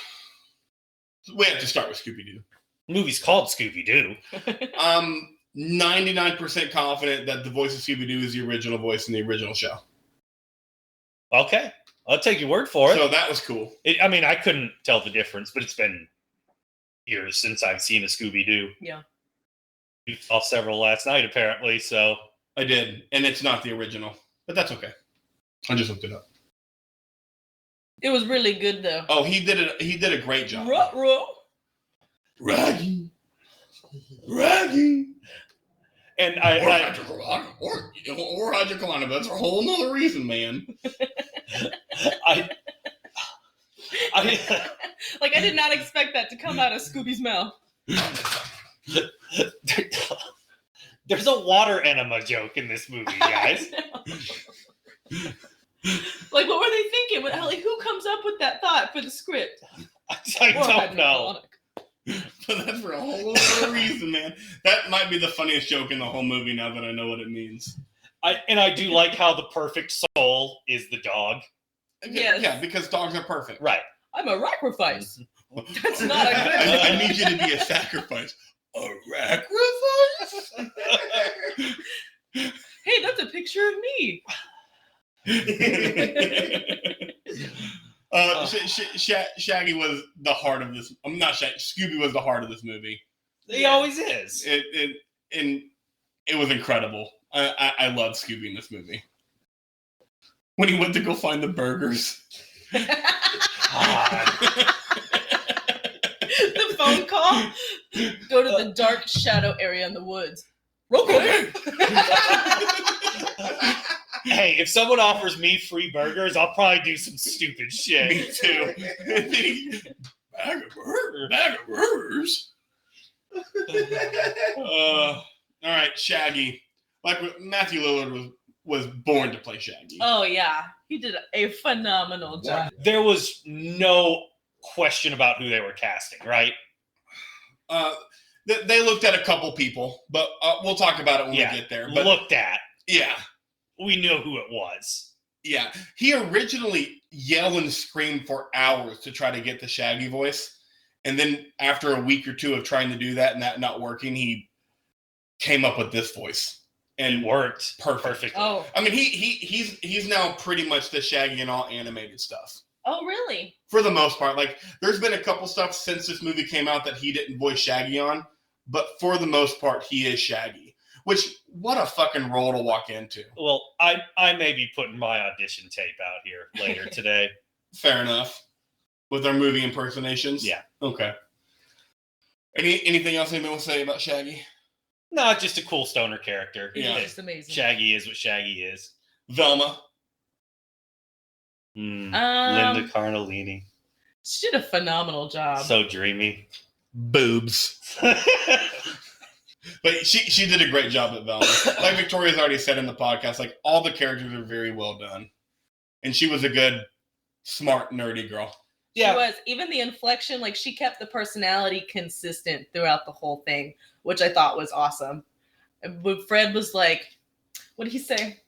B: We have to start with Scooby-Doo.
A: The movie's called Scooby Doo.
B: I'm 99% confident that the voice of Scooby-Doo is the original voice in the original show.
A: Okay, I'll take your word for it.
B: So that was cool.
A: I mean, I couldn't tell the difference, but it's been years since I've seen a Scooby Doo.
C: Yeah.
A: You saw several last night, apparently. So
B: I did, and it's not the original, but that's okay. I just looked it up.
C: It was really good though.
B: Oh, he did it. He did a great job.
C: Ruh-roh.
B: Raggy.
A: and
B: Or
A: I
B: hydrocolonic. That's a whole nother reason, man.
C: Like I did not expect that to come out of Scooby's mouth.
A: there's a water enema joke in this movie, guys.
C: Like what were they thinking? Like who comes up with that thought for the script?
A: I don't know.
B: But that's for a whole other reason, man. That might be the funniest joke in the whole movie now that I know what it means.
A: I do like how the perfect soul is the dog.
C: Yes.
B: Yeah, because dogs are perfect.
A: Right.
C: I'm a sacrifice. That's not a good
B: I need you to be a sacrifice. A sacrifice?
C: Hey, that's a picture of me.
B: Shaggy was the heart of this. I'm not Shaggy. Scooby was the heart of this movie.
A: He always is.
B: It was incredible. I love Scooby in this movie. when he went to go find the burgers.
A: God.
C: The phone call. Go to the dark shadow area in the woods. Okay.
A: Hey, if someone offers me free burgers, I'll probably do some stupid shit.
B: Me too. Bag of burgers. All right, Shaggy. Like Matthew Lillard was born to play Shaggy.
C: Oh yeah, he did a phenomenal job.
A: There was no question about who they were casting, right?
B: They looked at a couple people, but we'll talk about it when we get there. But
A: looked at.
B: Yeah.
A: We knew who it was.
B: Yeah. He originally yelled and screamed for hours to try to get the Shaggy voice. And then after a week or two of trying to do that and that not working, he came up with this voice. And
A: it worked
B: perfectly.
C: Oh.
B: I mean, he's now pretty much the Shaggy in all animated stuff.
C: Oh, really?
B: For the most part. Like, there's been a couple stuff since this movie came out that he didn't voice Shaggy on. But for the most part, he is Shaggy. Which, what a fucking role to walk into.
A: Well, I may be putting my audition tape out here later today.
B: Fair enough. With our movie impersonations?
A: Yeah.
B: Okay. Anything else anyone wants to say about Shaggy?
A: No, just a cool stoner character.
C: He's
B: Yeah.
C: just amazing.
A: Shaggy is what Shaggy is.
B: Velma.
A: Linda Cardellini.
C: She did a phenomenal job.
A: So dreamy.
B: Boobs. But she did a great job at Velma. Like Victoria's already said in the podcast, like all the characters are very well done. And she was a good, smart, nerdy girl.
C: She was. Even the inflection, like she kept the personality consistent throughout the whole thing, which I thought was awesome. But Fred was like, what did he say?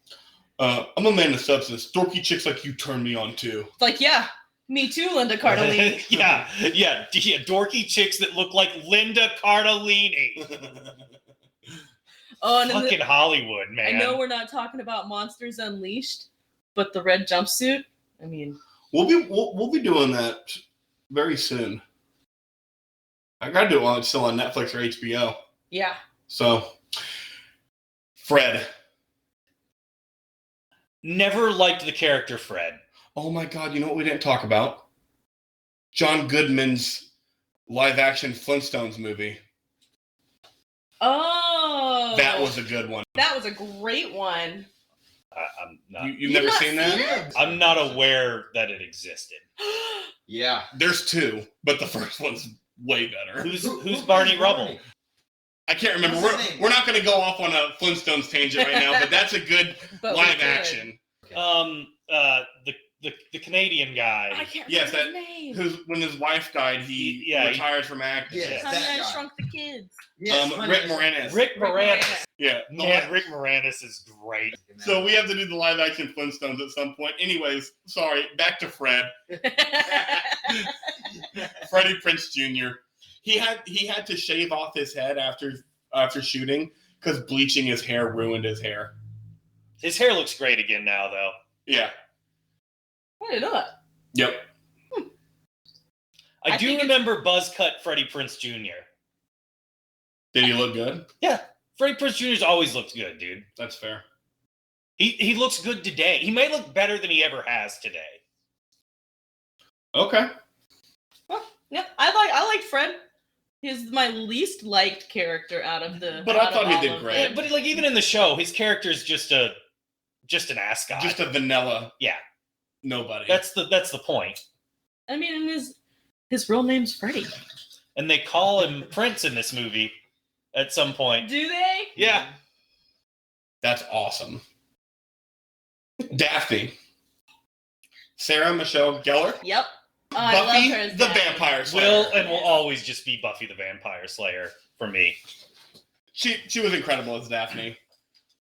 B: I'm a man of substance. Dorky chicks like you turn me on too.
C: It's like, yeah, me too, Linda Cardellini.
A: yeah. Dorky chicks that look like Linda Cardellini.
C: Oh, and
A: fucking Hollywood, man.
C: I know we're not talking about Monsters Unleashed, but the red jumpsuit. I mean,
B: we'll be doing that very soon. I gotta do it while it's still on Netflix or HBO.
C: Yeah.
B: So, Fred.
A: Never liked the character Fred.
B: Oh my God! You know what we didn't talk about? John Goodman's live-action Flintstones movie.
C: Oh,
B: That was a good one.
C: That was a great one.
A: I'm not.
B: You've never seen that?
C: It?
A: I'm not aware that it existed.
B: Yeah, there's two, but the first one's way better.
A: Who's Barney Rubble?
B: I can't remember. We're not going to go off on a Flintstones tangent right now, but that's a good live action.
A: The Canadian guy.
C: I can't remember his name.
B: When his wife died, he retired from acting.
D: Yes,
C: Honey, I Shrunk the Kids.
D: Yes,
B: Rick Moranis.
A: Rick Moranis.
B: Yeah.
A: Man, Rick Moranis is great.
B: So we have to do the live action Flintstones at some point. Anyways, sorry, back to Fred. Freddie Prinze Jr. He had to shave off his head after shooting because bleaching his hair ruined his hair.
A: His hair looks great again now, though.
B: Yeah.
C: I didn't know that.
B: Yep.
A: I do remember buzz cut Freddie Prinze Jr.
B: Did he look good?
A: Yeah. Freddie Prinze Jr.'s always looked good, dude.
B: That's fair.
A: He looks good today. He may look better than he ever has today.
B: Okay.
C: Well, yeah, I like Fred. He's my least liked character out of the.
B: But I thought he did great.
A: Yeah, but like even in the show, his character is just an ascot.
B: Just a vanilla.
A: Yeah.
B: Nobody.
A: That's the point.
C: I mean, and his real name's Freddie.
A: And they call him Prince in this movie at some point.
C: Do they?
A: Yeah.
B: That's awesome. Daphne. Sarah Michelle Gellar.
C: Yep. Oh,
B: Buffy
C: I love her as
B: the
C: Daphne.
B: Vampire Slayer.
A: Will always just be Buffy the Vampire Slayer for me.
B: She was incredible as Daphne.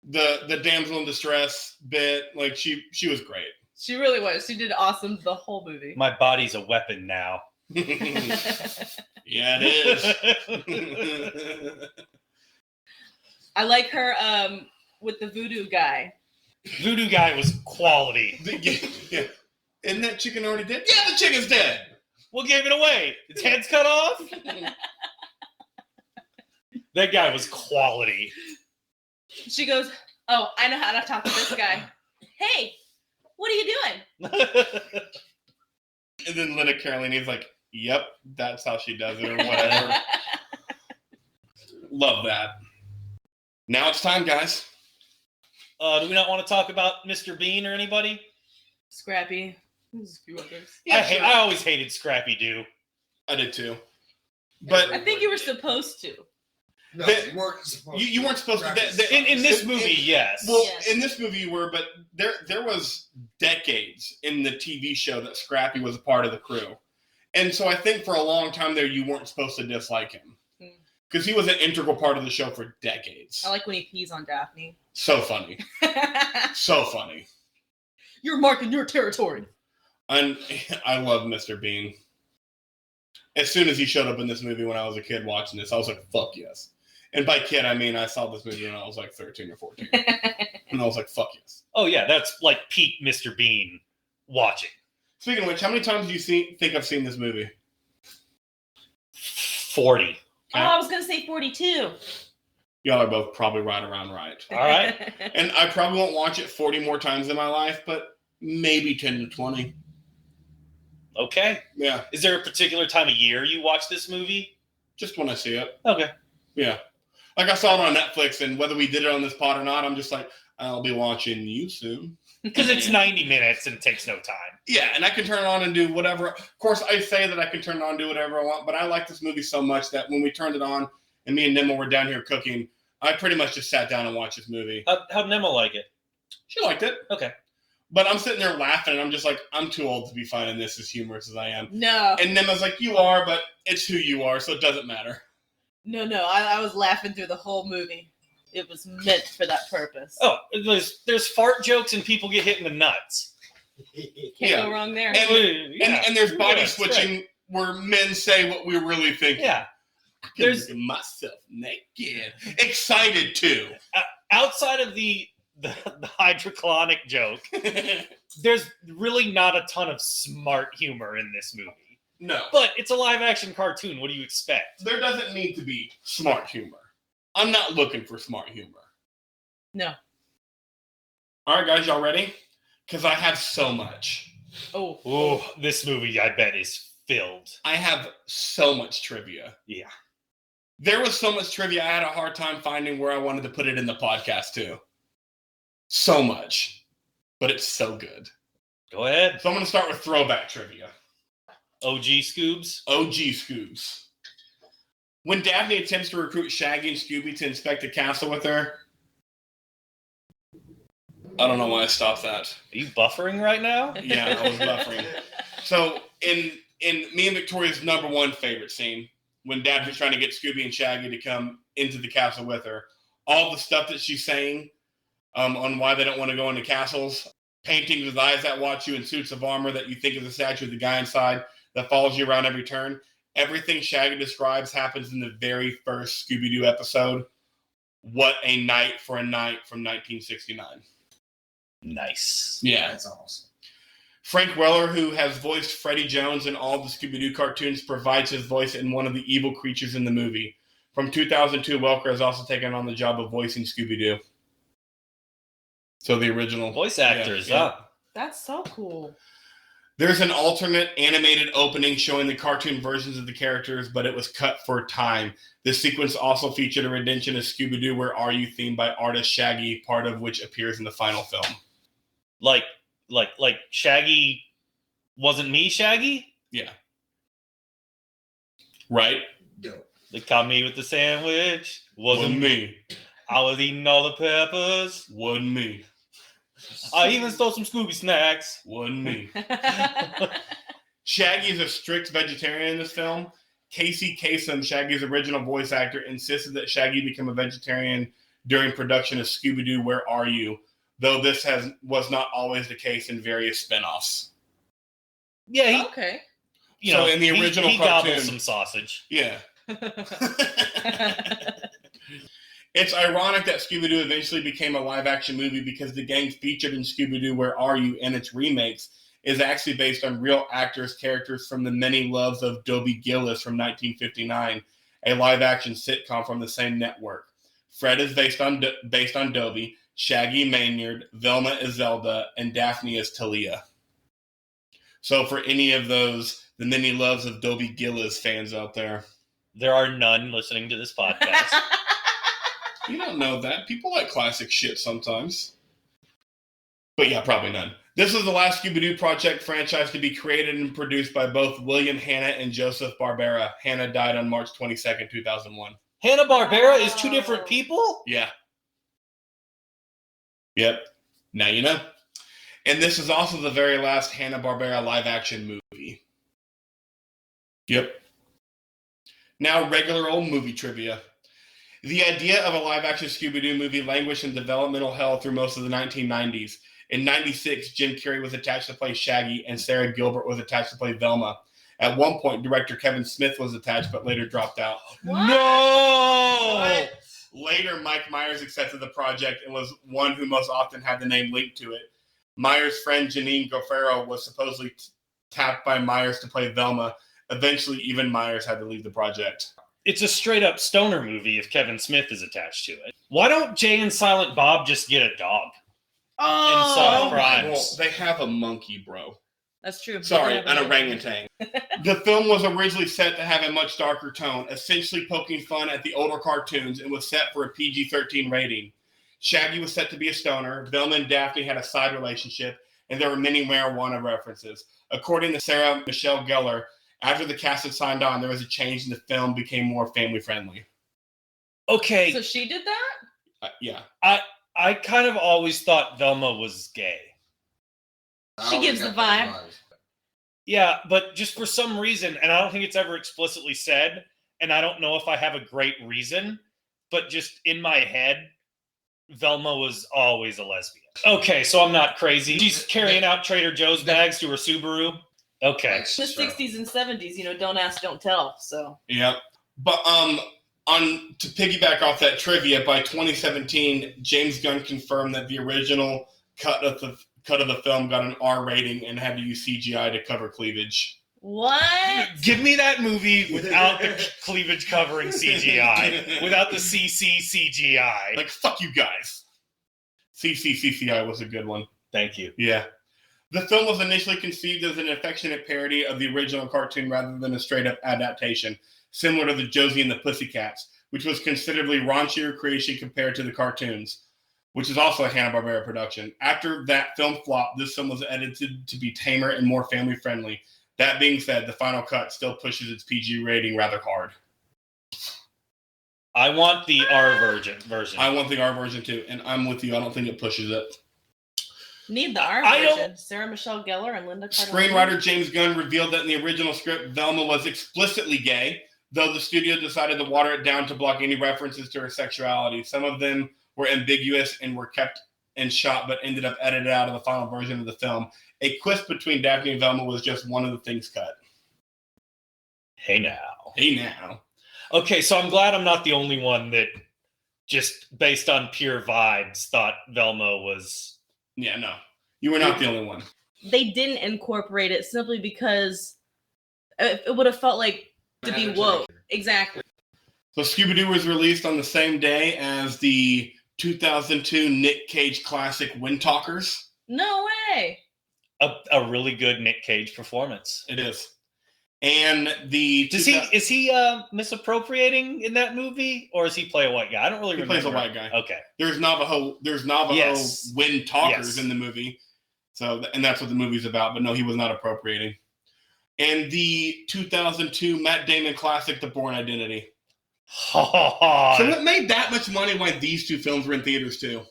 B: The damsel in distress bit, like she was great.
C: She really was. She did awesome the whole movie.
A: My body's a weapon now.
B: Yeah, it is.
C: I like her with the voodoo guy.
A: Voodoo guy was quality.
B: Yeah. Isn't that chicken already dead? Yeah, the chicken's dead.
A: We'll give it away. Its head's cut off. That guy was quality.
C: She goes, oh, I know how to talk to this guy. Hey, What are you doing?
B: And then Linda Cardellini is like, yep, that's how she does it or whatever. Love that. Now it's time, guys.
A: Do we not want to talk about Mr. Bean or anybody?
C: Scrappy. There's a few others.
B: Yeah,
A: I always hated Scrappy Doo.
B: I did too. But
C: I think you were supposed to.
D: No,
B: The-
D: you weren't supposed
B: you weren't supposed to.
A: In this movie, yes.
B: Well,
C: Yes.
B: in this movie you were, but there was decades in the TV show that Scrappy was a part of the crew. And so I think for a long time there you weren't supposed to dislike him. Because he was an integral part of the show for decades.
C: I like when he pees on Daphne.
B: So funny. So funny.
C: You're marking your territory.
B: And I love Mr. Bean. As soon as he showed up in this movie when I was a kid watching this, I was like, fuck yes. And by kid, I mean I saw this movie when I was like 13 or 14. And I was like, fuck yes.
A: Oh, yeah, that's like peak Mr. Bean watching.
B: Speaking of which, how many times do you think I've seen this movie?
A: 40.
C: Oh, I was going to say 42.
B: Y'all are both probably right around right.
A: All right.
B: And I probably won't watch it 40 more times in my life, but maybe 10 to 20.
A: Okay.
B: Yeah,
A: Is there a particular time of year you watch this movie?
B: just when I see it.
A: Okay.
B: Yeah. Like I saw it on Netflix, and whether we did it on this pod or not, I'm just like, I'll be watching you soon.
A: Because it's 90 minutes and it takes no time.
B: Yeah, and I can turn it on and do whatever. Of course, I say that I can turn it on and do whatever I want, but I like this movie so much that when we turned it on and me and Nemo were down here cooking, I pretty much just sat down and watched this movie.
A: How'd Nemo like it?
B: She liked it.
A: Okay.
B: But I'm sitting there laughing, and I'm just like, I'm too old to be finding this as humorous as I am.
C: No.
B: And Nemo's like, you are, but it's who you are, so it doesn't matter.
C: No. I was laughing through the whole movie. It was meant for that purpose.
A: Oh, there's fart jokes and people get hit in the nuts.
C: Can't
B: yeah.
C: go wrong there.
B: And there's body
A: Yeah,
B: switching where men say what we're really thinking.
A: Yeah.
B: I can
A: There's-
B: look at myself naked. Excited too.
A: Outside of the hydrochloric joke, there's really not a ton of smart humor in this movie.
B: No.
A: But it's a live action cartoon. What do you expect?
B: There doesn't need to be smart humor. I'm not looking for smart humor.
C: No.
B: All right, guys, y'all ready? Because I have so much.
C: Oh.
A: Oh, this movie, I bet, is filled.
B: I have so much trivia.
A: Yeah.
B: There was so much trivia, I had a hard time finding where I wanted to put it in the podcast, too. So much. But it's so good.
A: Go ahead.
B: So I'm going to start with throwback trivia.
A: OG Scoobs.
B: OG Scoobs. When Daphne attempts to recruit Shaggy and Scooby to inspect the castle with her, I don't know why I stopped that.
A: Are you buffering right now?
B: Yeah, I was buffering. So in me and Victoria's number one favorite scene, when Daphne's trying to get Scooby and Shaggy to come into the castle with her, all the stuff that she's saying on why they don't want to go into castles, paintings with eyes that watch you in suits of armor that you think is a statue of the guy inside that follows you around every turn. Everything Shaggy describes happens in the very first Scooby Doo episode. What a Night for a Night from 1969.
A: Nice.
B: Yeah.
D: That's awesome.
B: Frank Weller, who has voiced Freddie Jones in all the Scooby Doo cartoons, provides his voice in one of the evil creatures in the movie. From 2002, Welker has also taken on the job of voicing Scooby Doo. So the original
A: Voice actors,
B: yeah.
C: That's so cool.
B: There's an alternate animated opening showing the cartoon versions of the characters, but it was cut for time. This sequence also featured a rendition of Scooby Doo Where Are You theme by artist Shaggy, part of which appears in the final film.
A: Like Shaggy wasn't me, Shaggy?
B: Yeah. Right?
D: Dope.
A: They caught me with the sandwich. Wasn't me.
B: me.
A: I was eating all the peppers.
B: Wasn't me.
A: I even stole some Scooby snacks.
B: Wasn't me. Shaggy is a strict vegetarian in this film. Casey Kasem, Shaggy's original voice actor, insisted that Shaggy become a vegetarian during production of Scooby Doo Where Are You? Though this was not always the case in various spin-offs.
A: Yeah, he,
C: Okay.
A: you
B: So
A: know,
B: in the original
A: he
B: cartoon-
A: gobbles some sausage.
B: Yeah. It's ironic that Scooby Doo eventually became a live-action movie because the gang featured in Scooby Doo Where Are You? And its remakes is actually based on real actors' characters from The Many Loves of Dobie Gillis from 1959, a live-action sitcom from the same network. Fred is based on Dobie, Shaggy Maynard, Velma is Zelda, and Daphne is Talia. So for any of those, the many loves of Dobie Gillis fans out there.
A: There are none listening to this podcast.
B: You don't know that. People like classic shit sometimes. But yeah, probably none. This was the last Scooby Doo project franchise to be created and produced by both William Hanna and Joseph Barbera. Hanna died on March 22nd, 2001.
A: Hanna-Barbera is two different people?
B: Yeah. Yep. Now you know. And this is also the very last Hanna-Barbera live-action movie. Yep. Now, regular old movie trivia. The idea of a live-action Scooby-Doo movie languished in developmental hell through most of the 1990s. In 96, Jim Carrey was attached to play Shaggy, and Sarah Gilbert was attached to play Velma. At one point, director Kevin Smith was attached, but later dropped out.
C: What?
A: No!
C: What?
B: Later, Mike Myers accepted the project and was one who most often had the name linked to it. Myers' friend Janine Garofalo was supposedly tapped by Myers to play Velma. Eventually, even Myers had to leave the project.
A: It's a straight-up stoner movie if Kevin Smith is attached to it. Why don't Jay and Silent Bob just get a dog?
C: Oh,
A: solve
B: Well,
A: crimes.
B: they have a monkey, bro.
C: That's true.
B: Sorry, an orangutan. The film was originally set to have a much darker tone, essentially poking fun at the older cartoons, and was set for a PG-13 rating. Shaggy was set to be a stoner, Velma and Daphne had a side relationship, and there were many marijuana references. According to Sarah Michelle Gellar, after the cast had signed on, there was a change and the film became more family-friendly.
A: Okay.
C: So she did that?
B: Yeah.
A: I kind of always thought Velma was gay.
C: She gives the vibe.
A: Yeah, but just for some reason, and I don't think it's ever explicitly said, and I don't know if I have a great reason, but just in my head, Velma was always a lesbian. Okay, so I'm not crazy. She's carrying out Trader Joe's bags to her Subaru. Okay.
C: The 60s and 70s, don't ask, don't tell. So
B: Yep. But to piggyback off that trivia, by 2017, James Gunn confirmed that the original cut of the film got an R rating and had to use CGI to cover cleavage.
C: what?
A: Give me that movie without the cleavage covering CGI, without the CC CGI.
B: Like, fuck you guys. CCCCI was a good one.
A: Thank you.
B: Yeah. The film was initially conceived as an affectionate parody of the original cartoon rather than a straight-up adaptation, similar to the Josie and the Pussycats, which was considerably raunchier creation compared to the cartoons, which is also a Hanna-Barbera production. After that film flopped, this film was edited to be tamer and more family-friendly. That being said, the final cut still pushes its PG rating rather hard.
A: I want the R version.
B: I want the R version too, and I'm with you. I don't think it pushes it.
C: Need the R
A: I
C: version.
A: don't-
C: Sarah Michelle Gellar and Linda Cardellini.
B: Screenwriter James Gunn revealed that in the original script, Velma was explicitly gay, though the studio decided to water it down to block any references to her sexuality. Some of them were ambiguous and were kept and shot, but ended up edited out of the final version of the film. A quist between Daphne and Velma was just one of the things cut.
A: Hey now.
B: Hey now.
A: Okay, so I'm glad I'm not the only one that just based on pure vibes thought Velma was...
B: Yeah, no. You were not the only one.
C: They didn't incorporate it simply because it would have felt like to be woke. Exactly.
B: So Scooby Doo was released on the same day as the 2002 Nick Cage classic Wind Talkers.
C: No way.
A: A really good Nick Cage performance.
B: It is. And the...
A: Is he misappropriating in that movie, or does he play a white guy? I don't really
B: He
A: remember.
B: plays a white guy.
A: Okay.
B: There's Navajo
A: Yes.
B: Wind Talkers
A: Yes.
B: in the movie. So, and that's what the movie's about. But no, he was not appropriating. And the 2002 Matt Damon classic, The Bourne Identity. So what made that much money why these two films were in theaters too?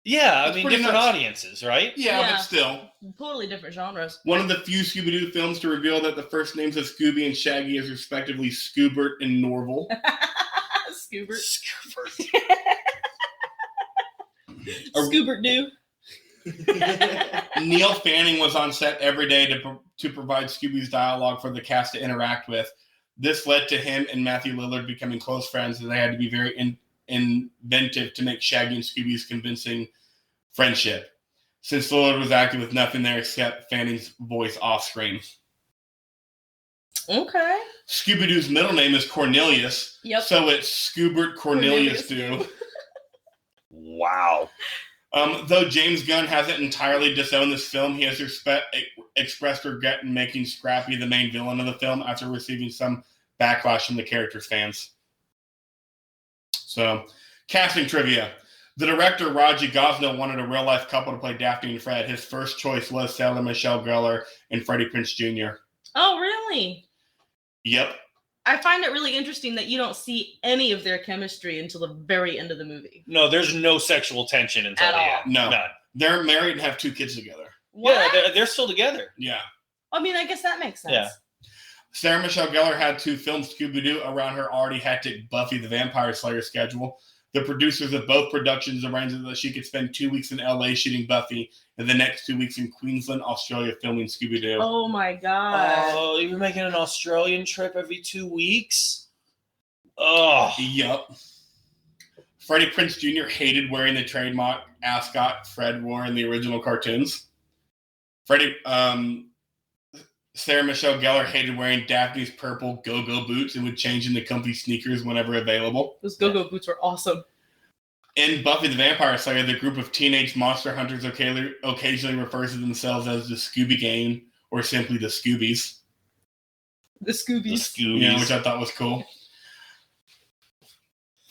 A: Yeah, I
B: That's
A: mean,
B: pretty
A: different
B: nuts.
A: audiences, right?
B: Yeah,
C: Yeah.
B: but still.
C: Totally different genres.
B: One of the few Scooby-Doo films to reveal that the first names of Scooby and Shaggy is respectively Scoobert and Norval.
C: Scoobert.
B: Scoobert.
C: Scoobert Doo.
B: Neil Fanning was on set every day to provide Scooby's dialogue for the cast to interact with. This led to him and Matthew Lillard becoming close friends, and they had to be very inventive to make Shaggy and Scooby's convincing friendship, since Lillard was acting with nothing there except Fanning's voice off screen.
C: Okay.
B: Scooby-Doo's middle name is Cornelius,
C: Yep.
B: so it's Scoobert Cornelius Doo.
A: Wow.
B: Though James Gunn hasn't entirely disowned this film, he has expressed regret in making Scrappy the main villain of the film after receiving some backlash from the character's fans. So, casting trivia. The director, Raji Gosnell, wanted a real-life couple to play Daphne and Fred. His first choice was Sarah Michelle Gellar and Freddie Prinze Jr.
C: Oh, really?
B: Yep.
C: I find it really interesting that you don't see any of their chemistry until the very end of the movie.
A: No, there's no sexual tension until
C: At
A: the
C: all.
A: end.
B: No.
A: None.
B: They're married and have 2 kids together.
C: What?
A: Yeah, they're still together.
B: Yeah.
C: I mean, I guess that makes sense.
A: Yeah.
B: Sarah Michelle Gellar had to film Scooby Doo around her already hectic Buffy the Vampire Slayer schedule. The producers of both productions arranged that she could spend 2 weeks in LA shooting Buffy and the next 2 weeks in Queensland, Australia filming Scooby Doo.
C: Oh my god.
A: Oh, you're making an Australian trip every 2 weeks? Oh.
B: Yup. Freddie Prinze Jr. hated wearing the trademark ascot Fred wore in the original cartoons. Sarah Michelle Gellar hated wearing Daphne's purple go-go boots and would change into comfy sneakers whenever available.
C: Those go-go boots were awesome.
B: In Buffy the Vampire Slayer, the group of teenage monster hunters occasionally refers to themselves as the Scooby Gang or simply the Scoobies.
C: The Scoobies.
B: Yeah, which I thought was cool.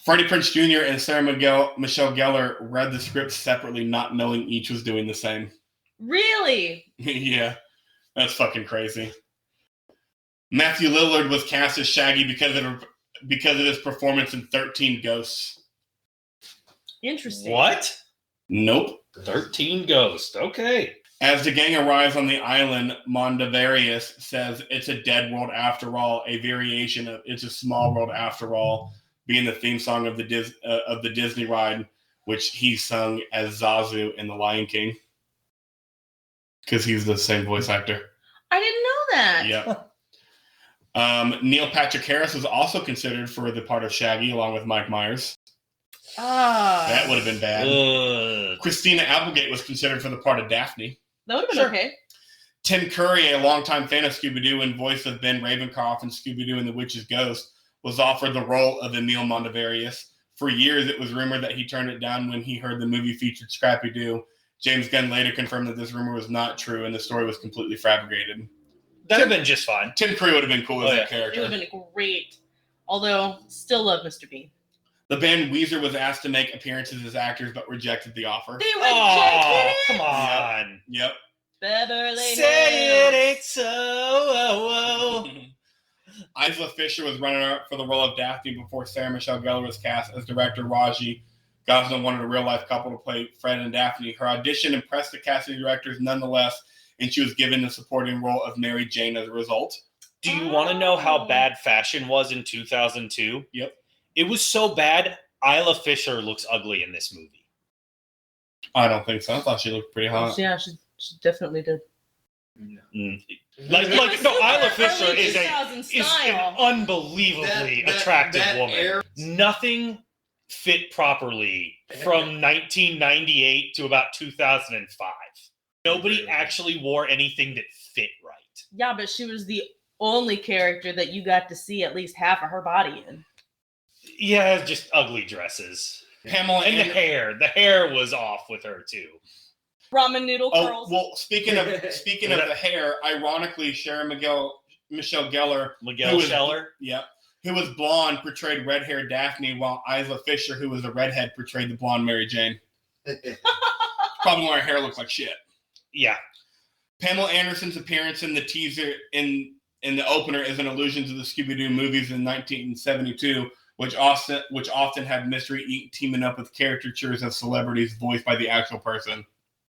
B: Freddie Prinze Jr. and Sarah Michelle Gellar read the script separately, not knowing each was doing the same.
C: Really?
B: Yeah, that's fucking crazy. Matthew Lillard was cast as Shaggy because of his performance in 13 Ghosts.
C: Interesting.
A: What?
B: Nope.
A: 13 Ghosts. Okay.
B: As the gang arrives on the island, Mondavarius says it's a dead world after all, a variation of It's a Small World After All, being the theme song of the Disney ride, which he sung as Zazu in The Lion King. Because he's the same voice actor.
C: I didn't know that.
B: Yeah. Neil Patrick Harris was also considered for the part of Shaggy, along with Mike Myers. That would have been bad. Christina Applegate was considered for the part of Daphne.
C: That would have been okay.
B: Tim Curry, a longtime fan of Scooby-Doo and voice of Ben Ravencroft in Scooby-Doo and the Witch's Ghost, was offered the role of Emil Mondavarius. For years, it was rumored that he turned it down when he heard the movie featured Scrappy Doo. James Gunn later confirmed that this rumor was not true and the story was completely fabricated.
A: That would have been just fine.
B: Tim Curry would have been cool as that character.
C: It would have been great. Although, still love Mr. Bean.
B: The band Weezer was asked to make appearances as actors, but rejected the offer.
C: They rejected it?
A: Come on.
B: Yep.
C: Beverly
A: Say
C: Hills.
A: it ain't so.
B: Isla Fisher was running up for the role of Daphne before Sarah Michelle Gellar was cast as director Raji Gosnell wanted a real-life couple to play Fred and Daphne. Her audition impressed the casting directors nonetheless, and she was given the supporting role of Mary Jane as a result.
A: Do you want to know how bad fashion was in 2002?
B: Yep.
A: It was so bad, Isla Fisher looks ugly in this movie.
B: I don't think so. I thought she looked pretty hot.
C: Yeah, she definitely did.
A: Isla Fisher is an
C: an
A: unbelievably attractive woman. Nothing fit properly from 1998 to about 2005. Nobody actually wore anything that fit right.
C: Yeah, but she was the only character that you got to see at least half of her body in.
A: Yeah, just ugly dresses.
B: Pamela
A: And the hair was off with her too.
C: Ramen noodle curls.
B: Oh, well, speaking of the hair, ironically, Michelle Gellar, who was blonde, portrayed red-haired Daphne, while Isla Fisher, who was a redhead, portrayed the blonde Mary Jane. Probably why her hair looks like shit.
A: Yeah. Pamela
B: Anderson's appearance in the teaser in the opener is an allusion to the Scooby-Doo movies in 1972, which often had Mystery Inc. teaming up with caricatures of celebrities voiced by the actual person.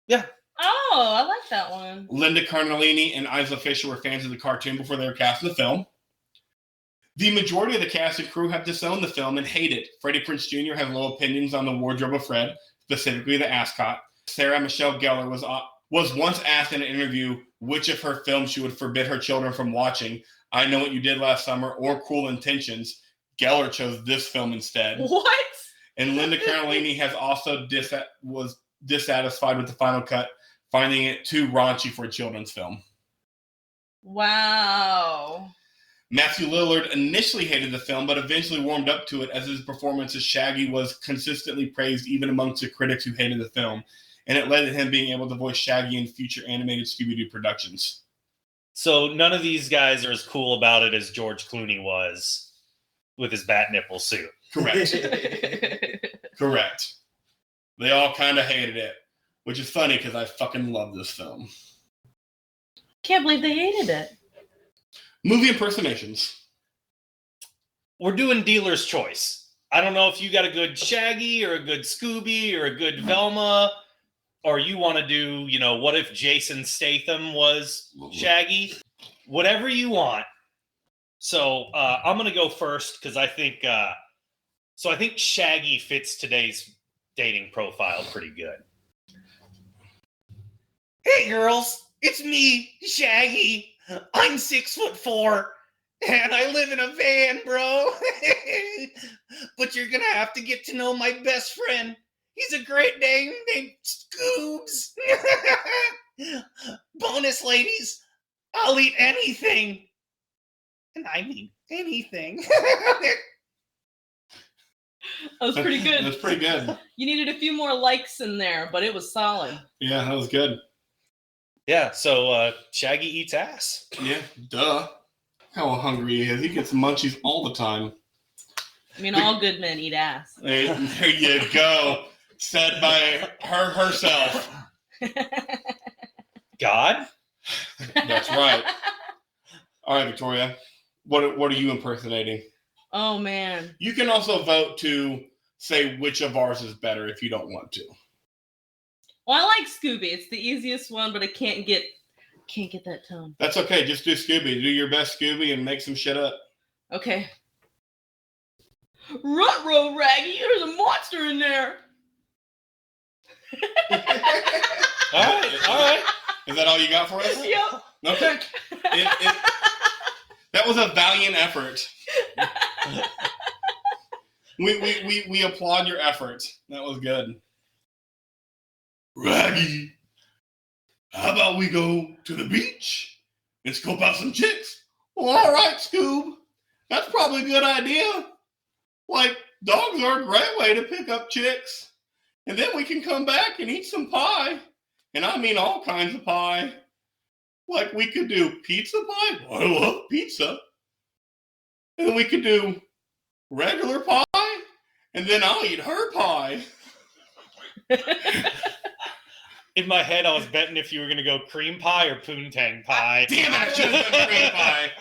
A: Yeah.
C: Oh, I like that one.
B: Linda Cardellini and Isla Fisher were fans of the cartoon before they were cast in the film. The majority of the cast and crew have disowned the film and hate it. Freddie Prinze Jr. has low opinions on the wardrobe of Fred, specifically the ascot. Sarah Michelle Gellar was once asked in an interview which of her films she would forbid her children from watching. I Know What You Did Last Summer or Cruel Intentions. Gellar chose this film instead.
C: What?
B: And Linda Cardellini has also was dissatisfied with the final cut, finding it too raunchy for a children's film.
C: Wow.
B: Matthew Lillard initially hated the film, but eventually warmed up to it as his performance as Shaggy was consistently praised even amongst the critics who hated the film, and it led to him being able to voice Shaggy in future animated Scooby Doo productions.
A: So none of these guys are as cool about it as George Clooney was with his bat nipple suit.
B: Correct. Correct. They all kind of hated it, which is funny because I fucking love this film.
C: Can't believe they hated it.
B: Movie impersonations.
A: We're doing dealer's choice. I don't know if you got a good Shaggy or a good Scooby or a good Velma, or you want to do, what if Jason Statham was Shaggy? Whatever you want. So I'm going to go first because I think Shaggy fits today's dating profile pretty good. Hey girls, it's me, Shaggy. I'm 6'4", and I live in a van, bro. But you're gonna have to get to know my best friend. He's a great name named Scoobs. Bonus, ladies, I'll eat anything. And I mean anything.
C: That was pretty good.
B: That's pretty good.
C: You needed a few more likes in there, but it was solid.
B: Yeah, that was good.
A: Yeah, so Shaggy eats ass.
B: Yeah, duh. How hungry he is. He gets munchies all the time.
C: I mean, all good men eat ass.
B: There you go. Said by her herself.
A: God?
B: That's right. All right, Victoria. What are you impersonating?
C: Oh, man.
B: You can also vote to say which of ours is better if you don't want to.
C: Well, I like Scooby. It's the easiest one, but I can't get that tone.
B: That's okay. Just do Scooby. Do your best Scooby and make some shit up.
C: Okay. Ruh-roh, Raggy. There's a monster in there.
B: All right. Is that all you got for us?
C: Yep.
B: Okay. That was a valiant effort. We applaud your effort. That was good. Raggy, how about we go to the beach and scope out some chicks? Well, all right, Scoob. That's probably a good idea. Like, dogs are a great way to pick up chicks. And then we can come back and eat some pie. And I mean all kinds of pie. Like, we could do pizza pie. I love pizza. And we could do regular pie. And then I'll eat her pie.
A: In my head, I was betting if you were going to go cream pie or poontang pie.
B: Damn it, I should have done cream pie.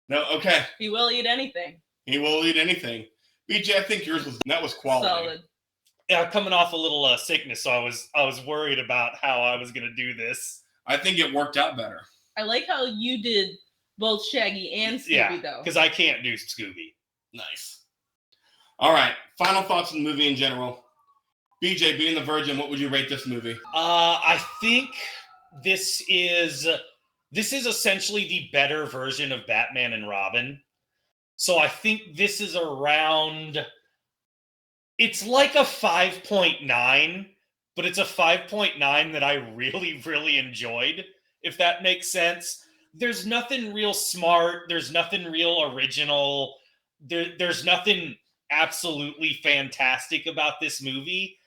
B: No, okay.
C: He will eat anything.
B: He will eat anything. BJ, I think yours was quality.
C: Solid.
A: Yeah, coming off a little sickness, so I was worried about how I was going to do this.
B: I think it worked out better.
C: I like how you did both Shaggy and Scooby, though.
A: Because I can't do Scooby.
B: Nice. All right. Final thoughts on the movie in general. BJ, being the virgin, what would you rate this movie?
A: I think this is essentially the better version of Batman and Robin. So I think this is around. It's like a 5.9, but it's a 5.9 that I really, really enjoyed, if that makes sense. There's nothing real smart. There's nothing real original. There's nothing absolutely fantastic about this movie,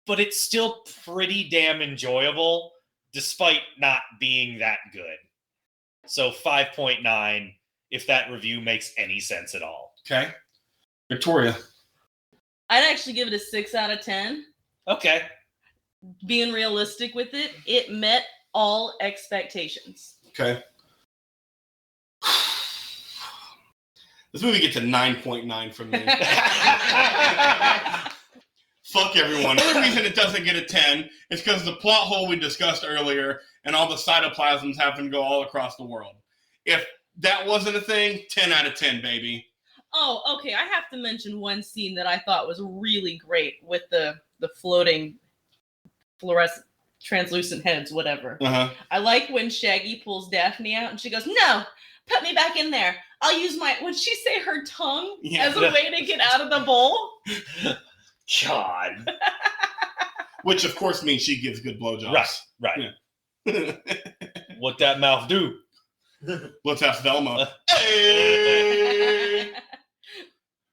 A: but it's still pretty damn enjoyable, despite not being that good. So 5.9, if that review makes any sense at all.
B: Okay. Victoria.
C: I'd actually give it a 6 out of 10.
A: Okay.
C: Being realistic with it, it met all expectations.
B: Okay. This movie gets a 9.9 from me. Fuck everyone. The only reason it doesn't get a 10 is because the plot hole we discussed earlier and all the cytoplasms happen to go all across the world. If that wasn't a thing, 10 out of 10, baby.
C: Oh, okay. I have to mention one scene that I thought was really great with the floating fluorescent translucent heads, whatever.
B: Uh-huh.
C: I like when Shaggy pulls Daphne out and she goes, "No, put me back in there. I'll use would she say her tongue as a way to get out of the bowl?"
A: God.
B: Which, of course, means she gives good blowjobs.
A: Right. Yeah. What that mouth do?
B: Let's ask Velma. Hey!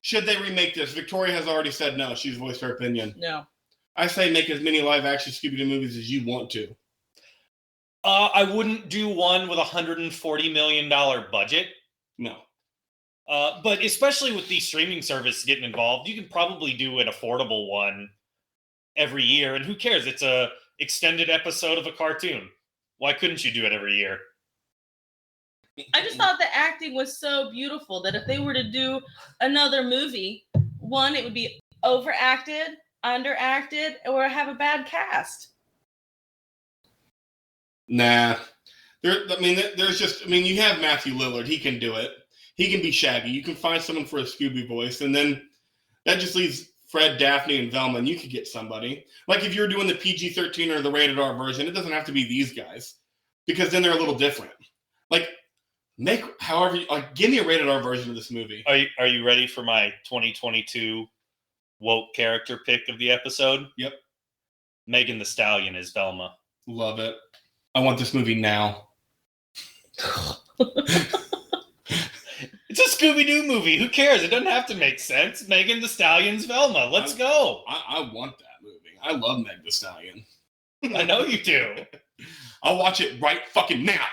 B: Should they remake this? Victoria has already said no. She's voiced her opinion.
C: No.
B: I say make as many live-action Scooby-Doo movies as you want to.
A: I wouldn't do one with $140 million budget.
B: No.
A: But especially with the streaming service getting involved, you can probably do an affordable one every year. And who cares? It's a extended episode of a cartoon. Why couldn't you do it every year?
C: I just thought the acting was so beautiful that if they were to do another movie, one, it would be overacted, underacted, or have a bad cast.
B: Nah. You have Matthew Lillard. He can do it. He can be Shaggy. You can find someone for a Scooby voice, and then that just leaves Fred, Daphne, and Velma, and you could get somebody. Like if you're doing the PG-13 or the rated R version, it doesn't have to be these guys, because then they're a little different. Like, give me a rated R version of this movie.
A: Are you ready for my 2022 woke character pick of the episode?
B: Yep.
A: Megan Thee Stallion is Velma.
B: Love it. I want this movie now.
A: It's a Scooby-Doo movie. Who cares? It doesn't have to make sense. Megan Thee Stallion's Velma. Let's go.
B: I want that movie. I love Meg Thee Stallion.
A: I know you do.
B: I'll watch it right fucking now.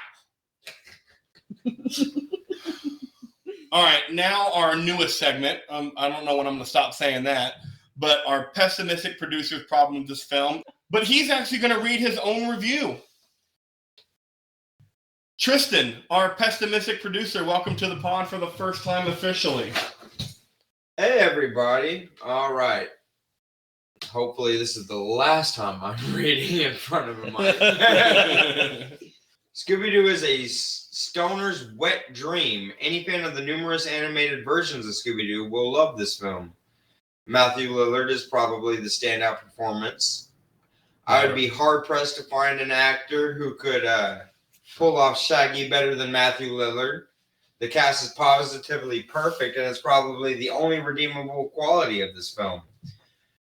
B: All right, now our newest segment. I don't know when I'm going to stop saying that, but our pessimistic producer's problem with this film. But he's actually going to read his own review. Tristan, our pessimistic producer, welcome to the pod for the first time officially.
D: Hey, everybody. All right. Hopefully this is the last time I'm reading in front of a mic. Scooby-Doo is a stoner's wet dream. Any fan of the numerous animated versions of Scooby-Doo will love this film. Matthew Lillard is probably the standout performance. I would be hard-pressed to find an actor who could pull off Shaggy better than Matthew Lillard. The cast is positively perfect, and it's probably the only redeemable quality of this film.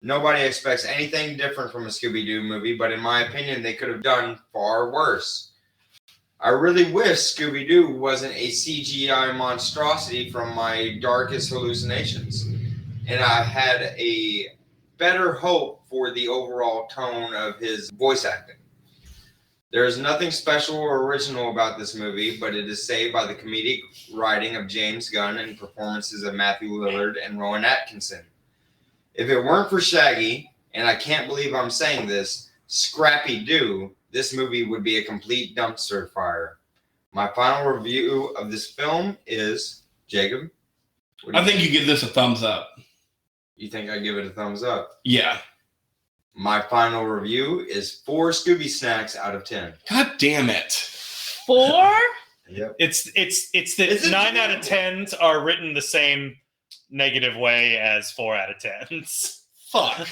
D: Nobody expects anything different from a Scooby-Doo movie, but in my opinion, they could have done far worse. I really wish Scooby-Doo wasn't a CGI monstrosity from my darkest hallucinations, and I had a better hope for the overall tone of his voice acting. There is nothing special or original about this movie, but it is saved by the comedic writing of James Gunn and performances of Matthew Lillard and Rowan Atkinson. If it weren't for Shaggy, and I can't believe I'm saying this, Scrappy Doo, this movie would be a complete dumpster fire. My final review of this film is, Jacob?
B: I think you give this a thumbs up.
D: You think I give it a thumbs up?
B: Yeah.
D: My final review is 4 Scooby Snacks out of 10.
B: God damn it.
C: 4?
D: Yep.
A: It's that 9 out of 10s are written the same negative way as 4 out of 10s.
B: Fuck.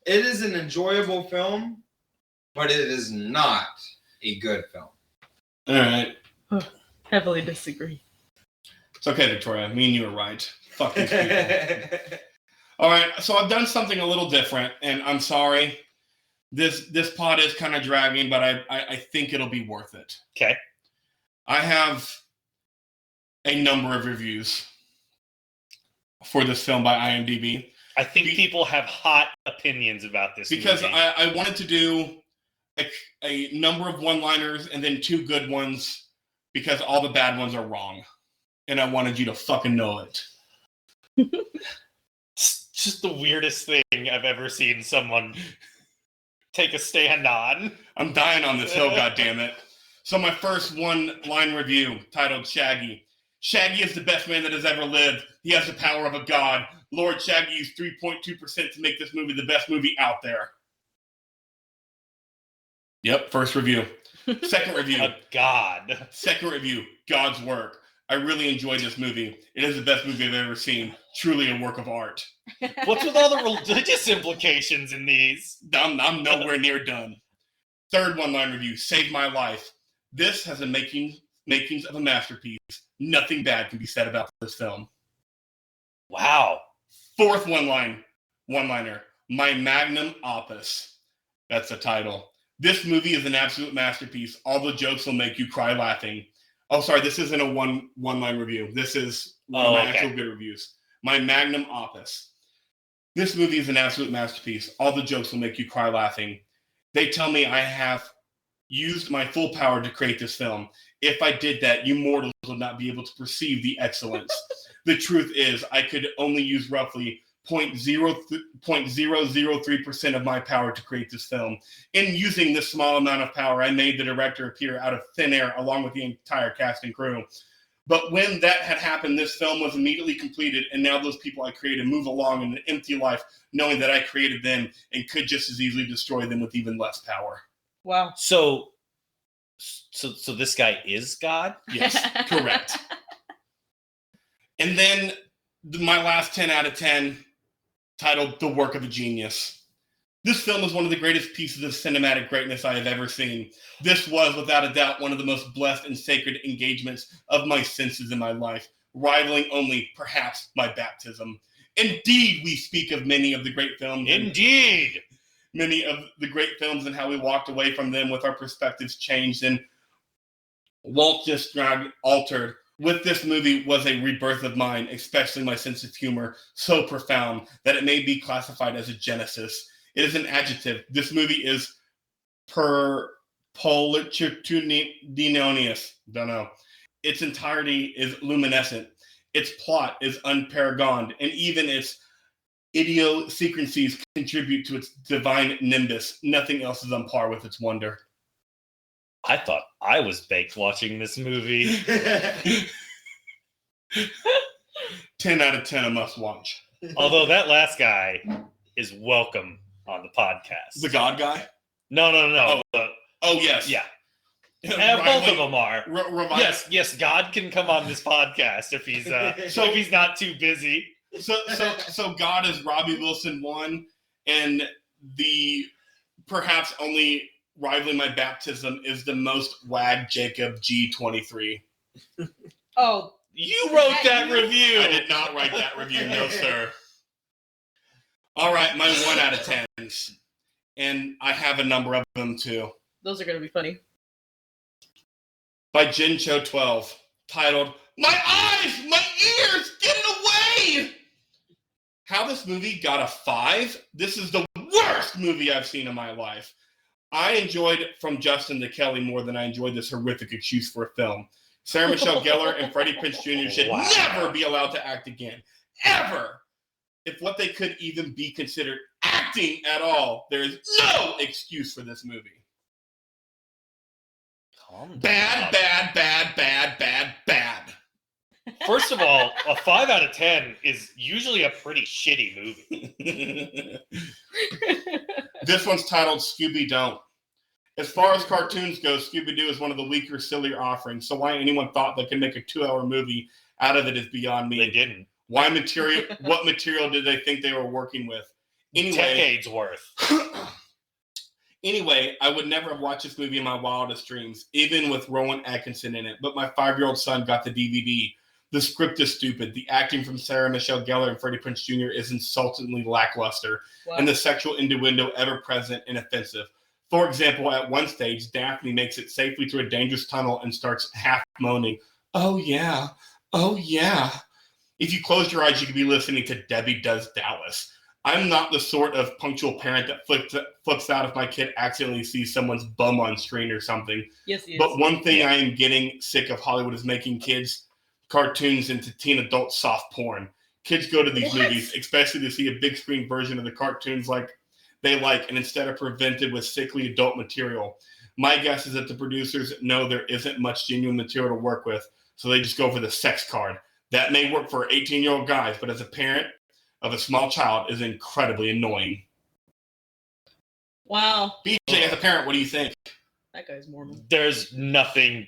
D: It is an enjoyable film, but it is not a good film.
B: All right.
C: Heavily disagree.
B: It's okay, Victoria. Me and you are right. Fuck these people. All right, so I've done something a little different, and I'm sorry. This pod is kind of dragging, but I think it'll be worth it.
A: Okay.
B: I have a number of reviews for this film by IMDb.
A: I think people have hot opinions about this
B: because
A: movie.
B: I wanted to do a number of one-liners and then 2 good ones because all the bad ones are wrong. And I wanted you to fucking know it.
A: It's just the weirdest thing I've ever seen someone take a stand on.
B: I'm dying on this hill, goddammit. So my first one-line review titled Shaggy. Shaggy is the best man that has ever lived. He has the power of a god. Lord Shaggy used 3.2% to make this movie the best movie out there. Yep, first review. Second review.
A: A god.
B: Second review. God's work. I really enjoyed this movie. It is the best movie I've ever seen. Truly a work of art.
A: What's with all the religious implications in these?
B: I'm nowhere near done. Third one-line review. Saved my life. This has the makings of a masterpiece. Nothing bad can be said about this film.
A: Wow.
B: Fourth one-liner. My magnum opus. That's the title. This movie is an absolute masterpiece. All the jokes will make you cry laughing. Oh, sorry, this isn't a one-line review. This is one of my actual good reviews. My magnum opus. This movie is an absolute masterpiece. All the jokes will make you cry laughing. They tell me I have used my full power to create this film. If I did that, you mortals would not be able to perceive the excellence. The truth is, I could only use roughly 0.003% of my power to create this film. In using this small amount of power, I made the director appear out of thin air along with the entire cast and crew. But when that had happened, this film was immediately completed, and now those people I created move along in an empty life, knowing that I created them and could just as easily destroy them with even less power.
C: Wow.
A: So this guy is God?
B: Yes, correct. And then my last 10 out of 10, titled The Work of a Genius. This film is one of the greatest pieces of cinematic greatness I have ever seen. This was, without a doubt, one of the most blessed and sacred engagements of my senses in my life, rivaling only, perhaps, my baptism. Indeed, we speak of many of the great films.
A: Indeed!
B: Many of the great films and how we walked away from them with our perspectives changed and Walt just altered. With this movie was a rebirth of mine, especially my sense of humor, so profound that it may be classified as a genesis. It is an adjective. This movie is perpolitudinous. Don't know. Its entirety is luminescent. Its plot is unparagoned, and even its idiosyncrasies contribute to its divine nimbus. Nothing else is on par with its wonder.
A: I thought I was baked watching this movie.
B: 10 out of 10, a must watch.
A: Although that last guy is welcome on the podcast.
B: The God guy?
A: No.
B: Oh, yes.
A: Yeah. And both of them are.
B: Yes.
A: Yes, God can come on this podcast if he's if he's not too busy.
B: So God is Robbie Wilson 1, and the perhaps only rivaling my baptism is the most wag Jacob G23.
C: Oh,
A: you wrote that review.
B: I did not write that review, no sir. All right, my 1 out of 10s, and I have a number of them too.
C: those are going to be funny.
B: By Jin Cho 12, titled "My Eyes, My Ears, Get It Away!" How this movie got a 5? This is the worst movie I've seen in my life. I enjoyed From Justin to Kelly more than I enjoyed this horrific excuse for a film. Sarah Michelle Gellar and Freddie Prinze Jr. should never be allowed to act again. Ever! If what they could even be considered acting at all, there is no excuse for this movie. Bad.
A: First of all, a 5 out of 10 is usually a pretty shitty movie.
B: This one's titled Scooby Doo. As far as cartoons go, Scooby Doo is one of the weaker, sillier offerings, so why anyone thought they could make a 2-hour movie out of it is beyond me.
A: They didn't.
B: What material did they think they were working with? Anyway,
A: Decades worth.
B: Anyway, I would never have watched this movie in my wildest dreams, even with Rowan Atkinson in it, but my 5-year-old son got the DVD. The script is stupid. The acting from Sarah Michelle Gellar and Freddie Prinze Jr. is insultingly lackluster, and the sexual innuendo ever present and offensive. For example, at one stage, Daphne makes it safely through a dangerous tunnel and starts half moaning, "Oh yeah, oh yeah." If you closed your eyes, you could be listening to Debbie Does Dallas. I'm not the sort of punctual parent that flips out if my kid accidentally sees someone's bum on screen or something.
C: Yes, he is.
B: But one thing I am getting sick of Hollywood is making kids cartoons into teen adult soft porn. Kids go to these movies, especially to see a big screen version of the cartoons they like, and instead are prevented with sickly adult material. My guess is that the producers know there isn't much genuine material to work with, so they just go for the sex card. That may work for 18-year-old guys, but as a parent of a small child is incredibly annoying.
C: Wow.
B: BJ, as a parent, what do you think?
C: That guy's Mormon.
A: There's nothing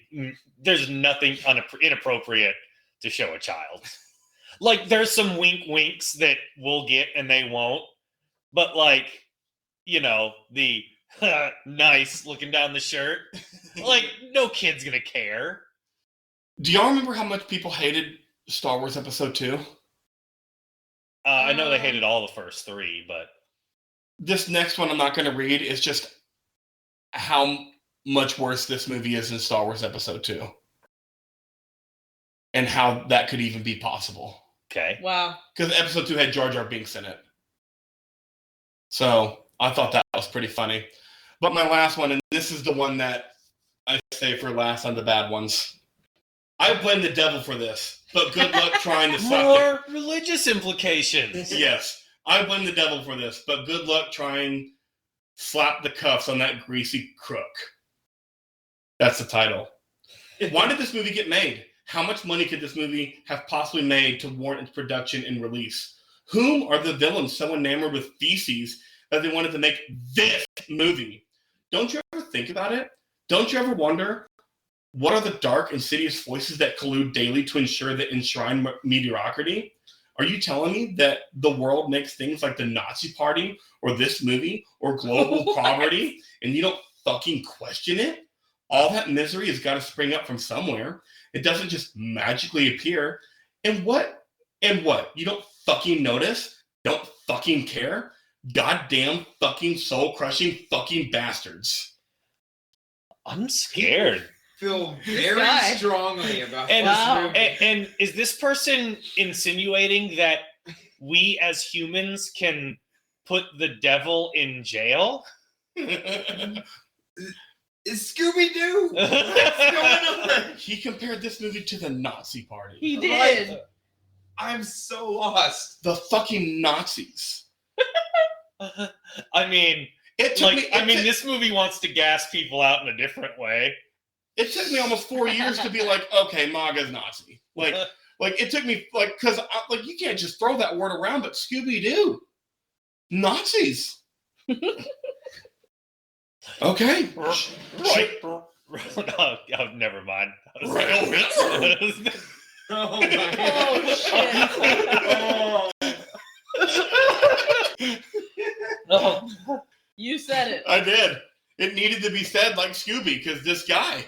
A: inappropriate to show a child. Like, there's some winks that we'll get and they won't. But, the nice looking down the shirt. No kid's going to care.
B: Do y'all remember how much people hated Star Wars Episode 2?
A: I know they hated all the first 3, but...
B: This next one I'm not going to read is just how much worse this movie is than Star Wars Episode 2. and how that could even be possible.
A: Okay.
C: Wow.
B: Because episode 2 had Jar Jar Binks in it. So I thought that was pretty funny. But my last one, and this is the one that I say for last on the bad ones. I blame the devil for this, but good luck trying to suck
A: More religious implications.
B: Yes, I blame the devil for this, but good luck trying slap the cuffs on that greasy crook. That's the title. Why did this movie get made? How much money could this movie have possibly made to warrant its production and release? Whom are the villains so enamored with feces that they wanted to make this movie? Don't you ever think about it? Don't you ever wonder, what are the dark, insidious voices that collude daily to ensure the enshrined mediocrity? Are you telling me that the world makes things like the Nazi Party or this movie or global poverty and you don't fucking question it? All that misery has got to spring up from somewhere. It doesn't just magically appear. And what? You don't fucking notice? Don't fucking care? Goddamn fucking soul-crushing fucking bastards.
A: I'm scared.
D: Feel
C: This
D: very
C: guy.
D: strongly about
A: And,
C: Wow.
A: and is this person insinuating that we as humans can put the devil in jail?
D: It's Scooby Doo. What's going on?
B: He compared this movie to the Nazi Party.
C: He did.
D: I'm so lost.
B: The fucking Nazis.
A: I mean,
B: It took
A: this movie wants to gas people out in a different way.
B: It took me almost 4 years to be like, okay, MAGA's Nazi. Like it took me because you can't just throw that word around. But Scooby Doo, Nazis. Okay.
A: Right. Oh, never mind.
D: Oh my
C: Oh, shit.
A: Oh.
C: You said it.
B: I did. It needed to be said like Scooby because this guy.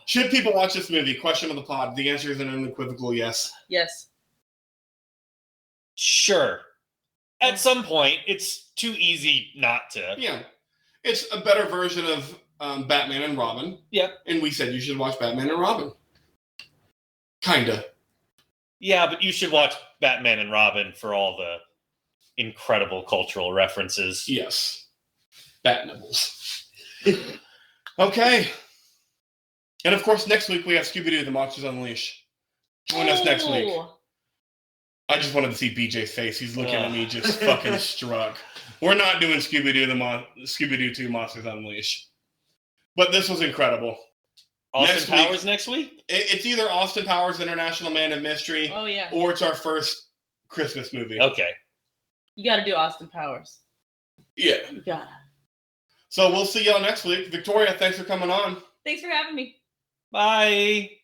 B: Should people watch this movie? Question of the pod. The answer is an unequivocal yes.
C: Yes.
A: Sure. At some point, it's too easy not to.
B: Yeah. It's a better version of Batman and Robin.
A: Yep.
B: And we said you should watch Batman and Robin. Kinda.
A: Yeah, but you should watch Batman and Robin for all the incredible cultural references.
B: Yes. Bat nibbles. Okay. And of course, next week we have Scooby Doo, The Monsters Unleash. Join us next week.
C: Ooh.
B: I just wanted to see BJ's face. He's looking at me just fucking struck. We're not doing Scooby Doo, Scooby Doo 2 Monsters Unleash. But this was incredible.
A: Austin Powers next week?
B: It's either Austin Powers, International Man of Mystery,
C: Oh, yeah.
B: or it's our first Christmas movie.
A: Okay.
C: You got to do Austin Powers.
B: Yeah.
C: You got to.
B: So we'll see y'all next week. Victoria, thanks for coming on.
C: Thanks for having me.
A: Bye.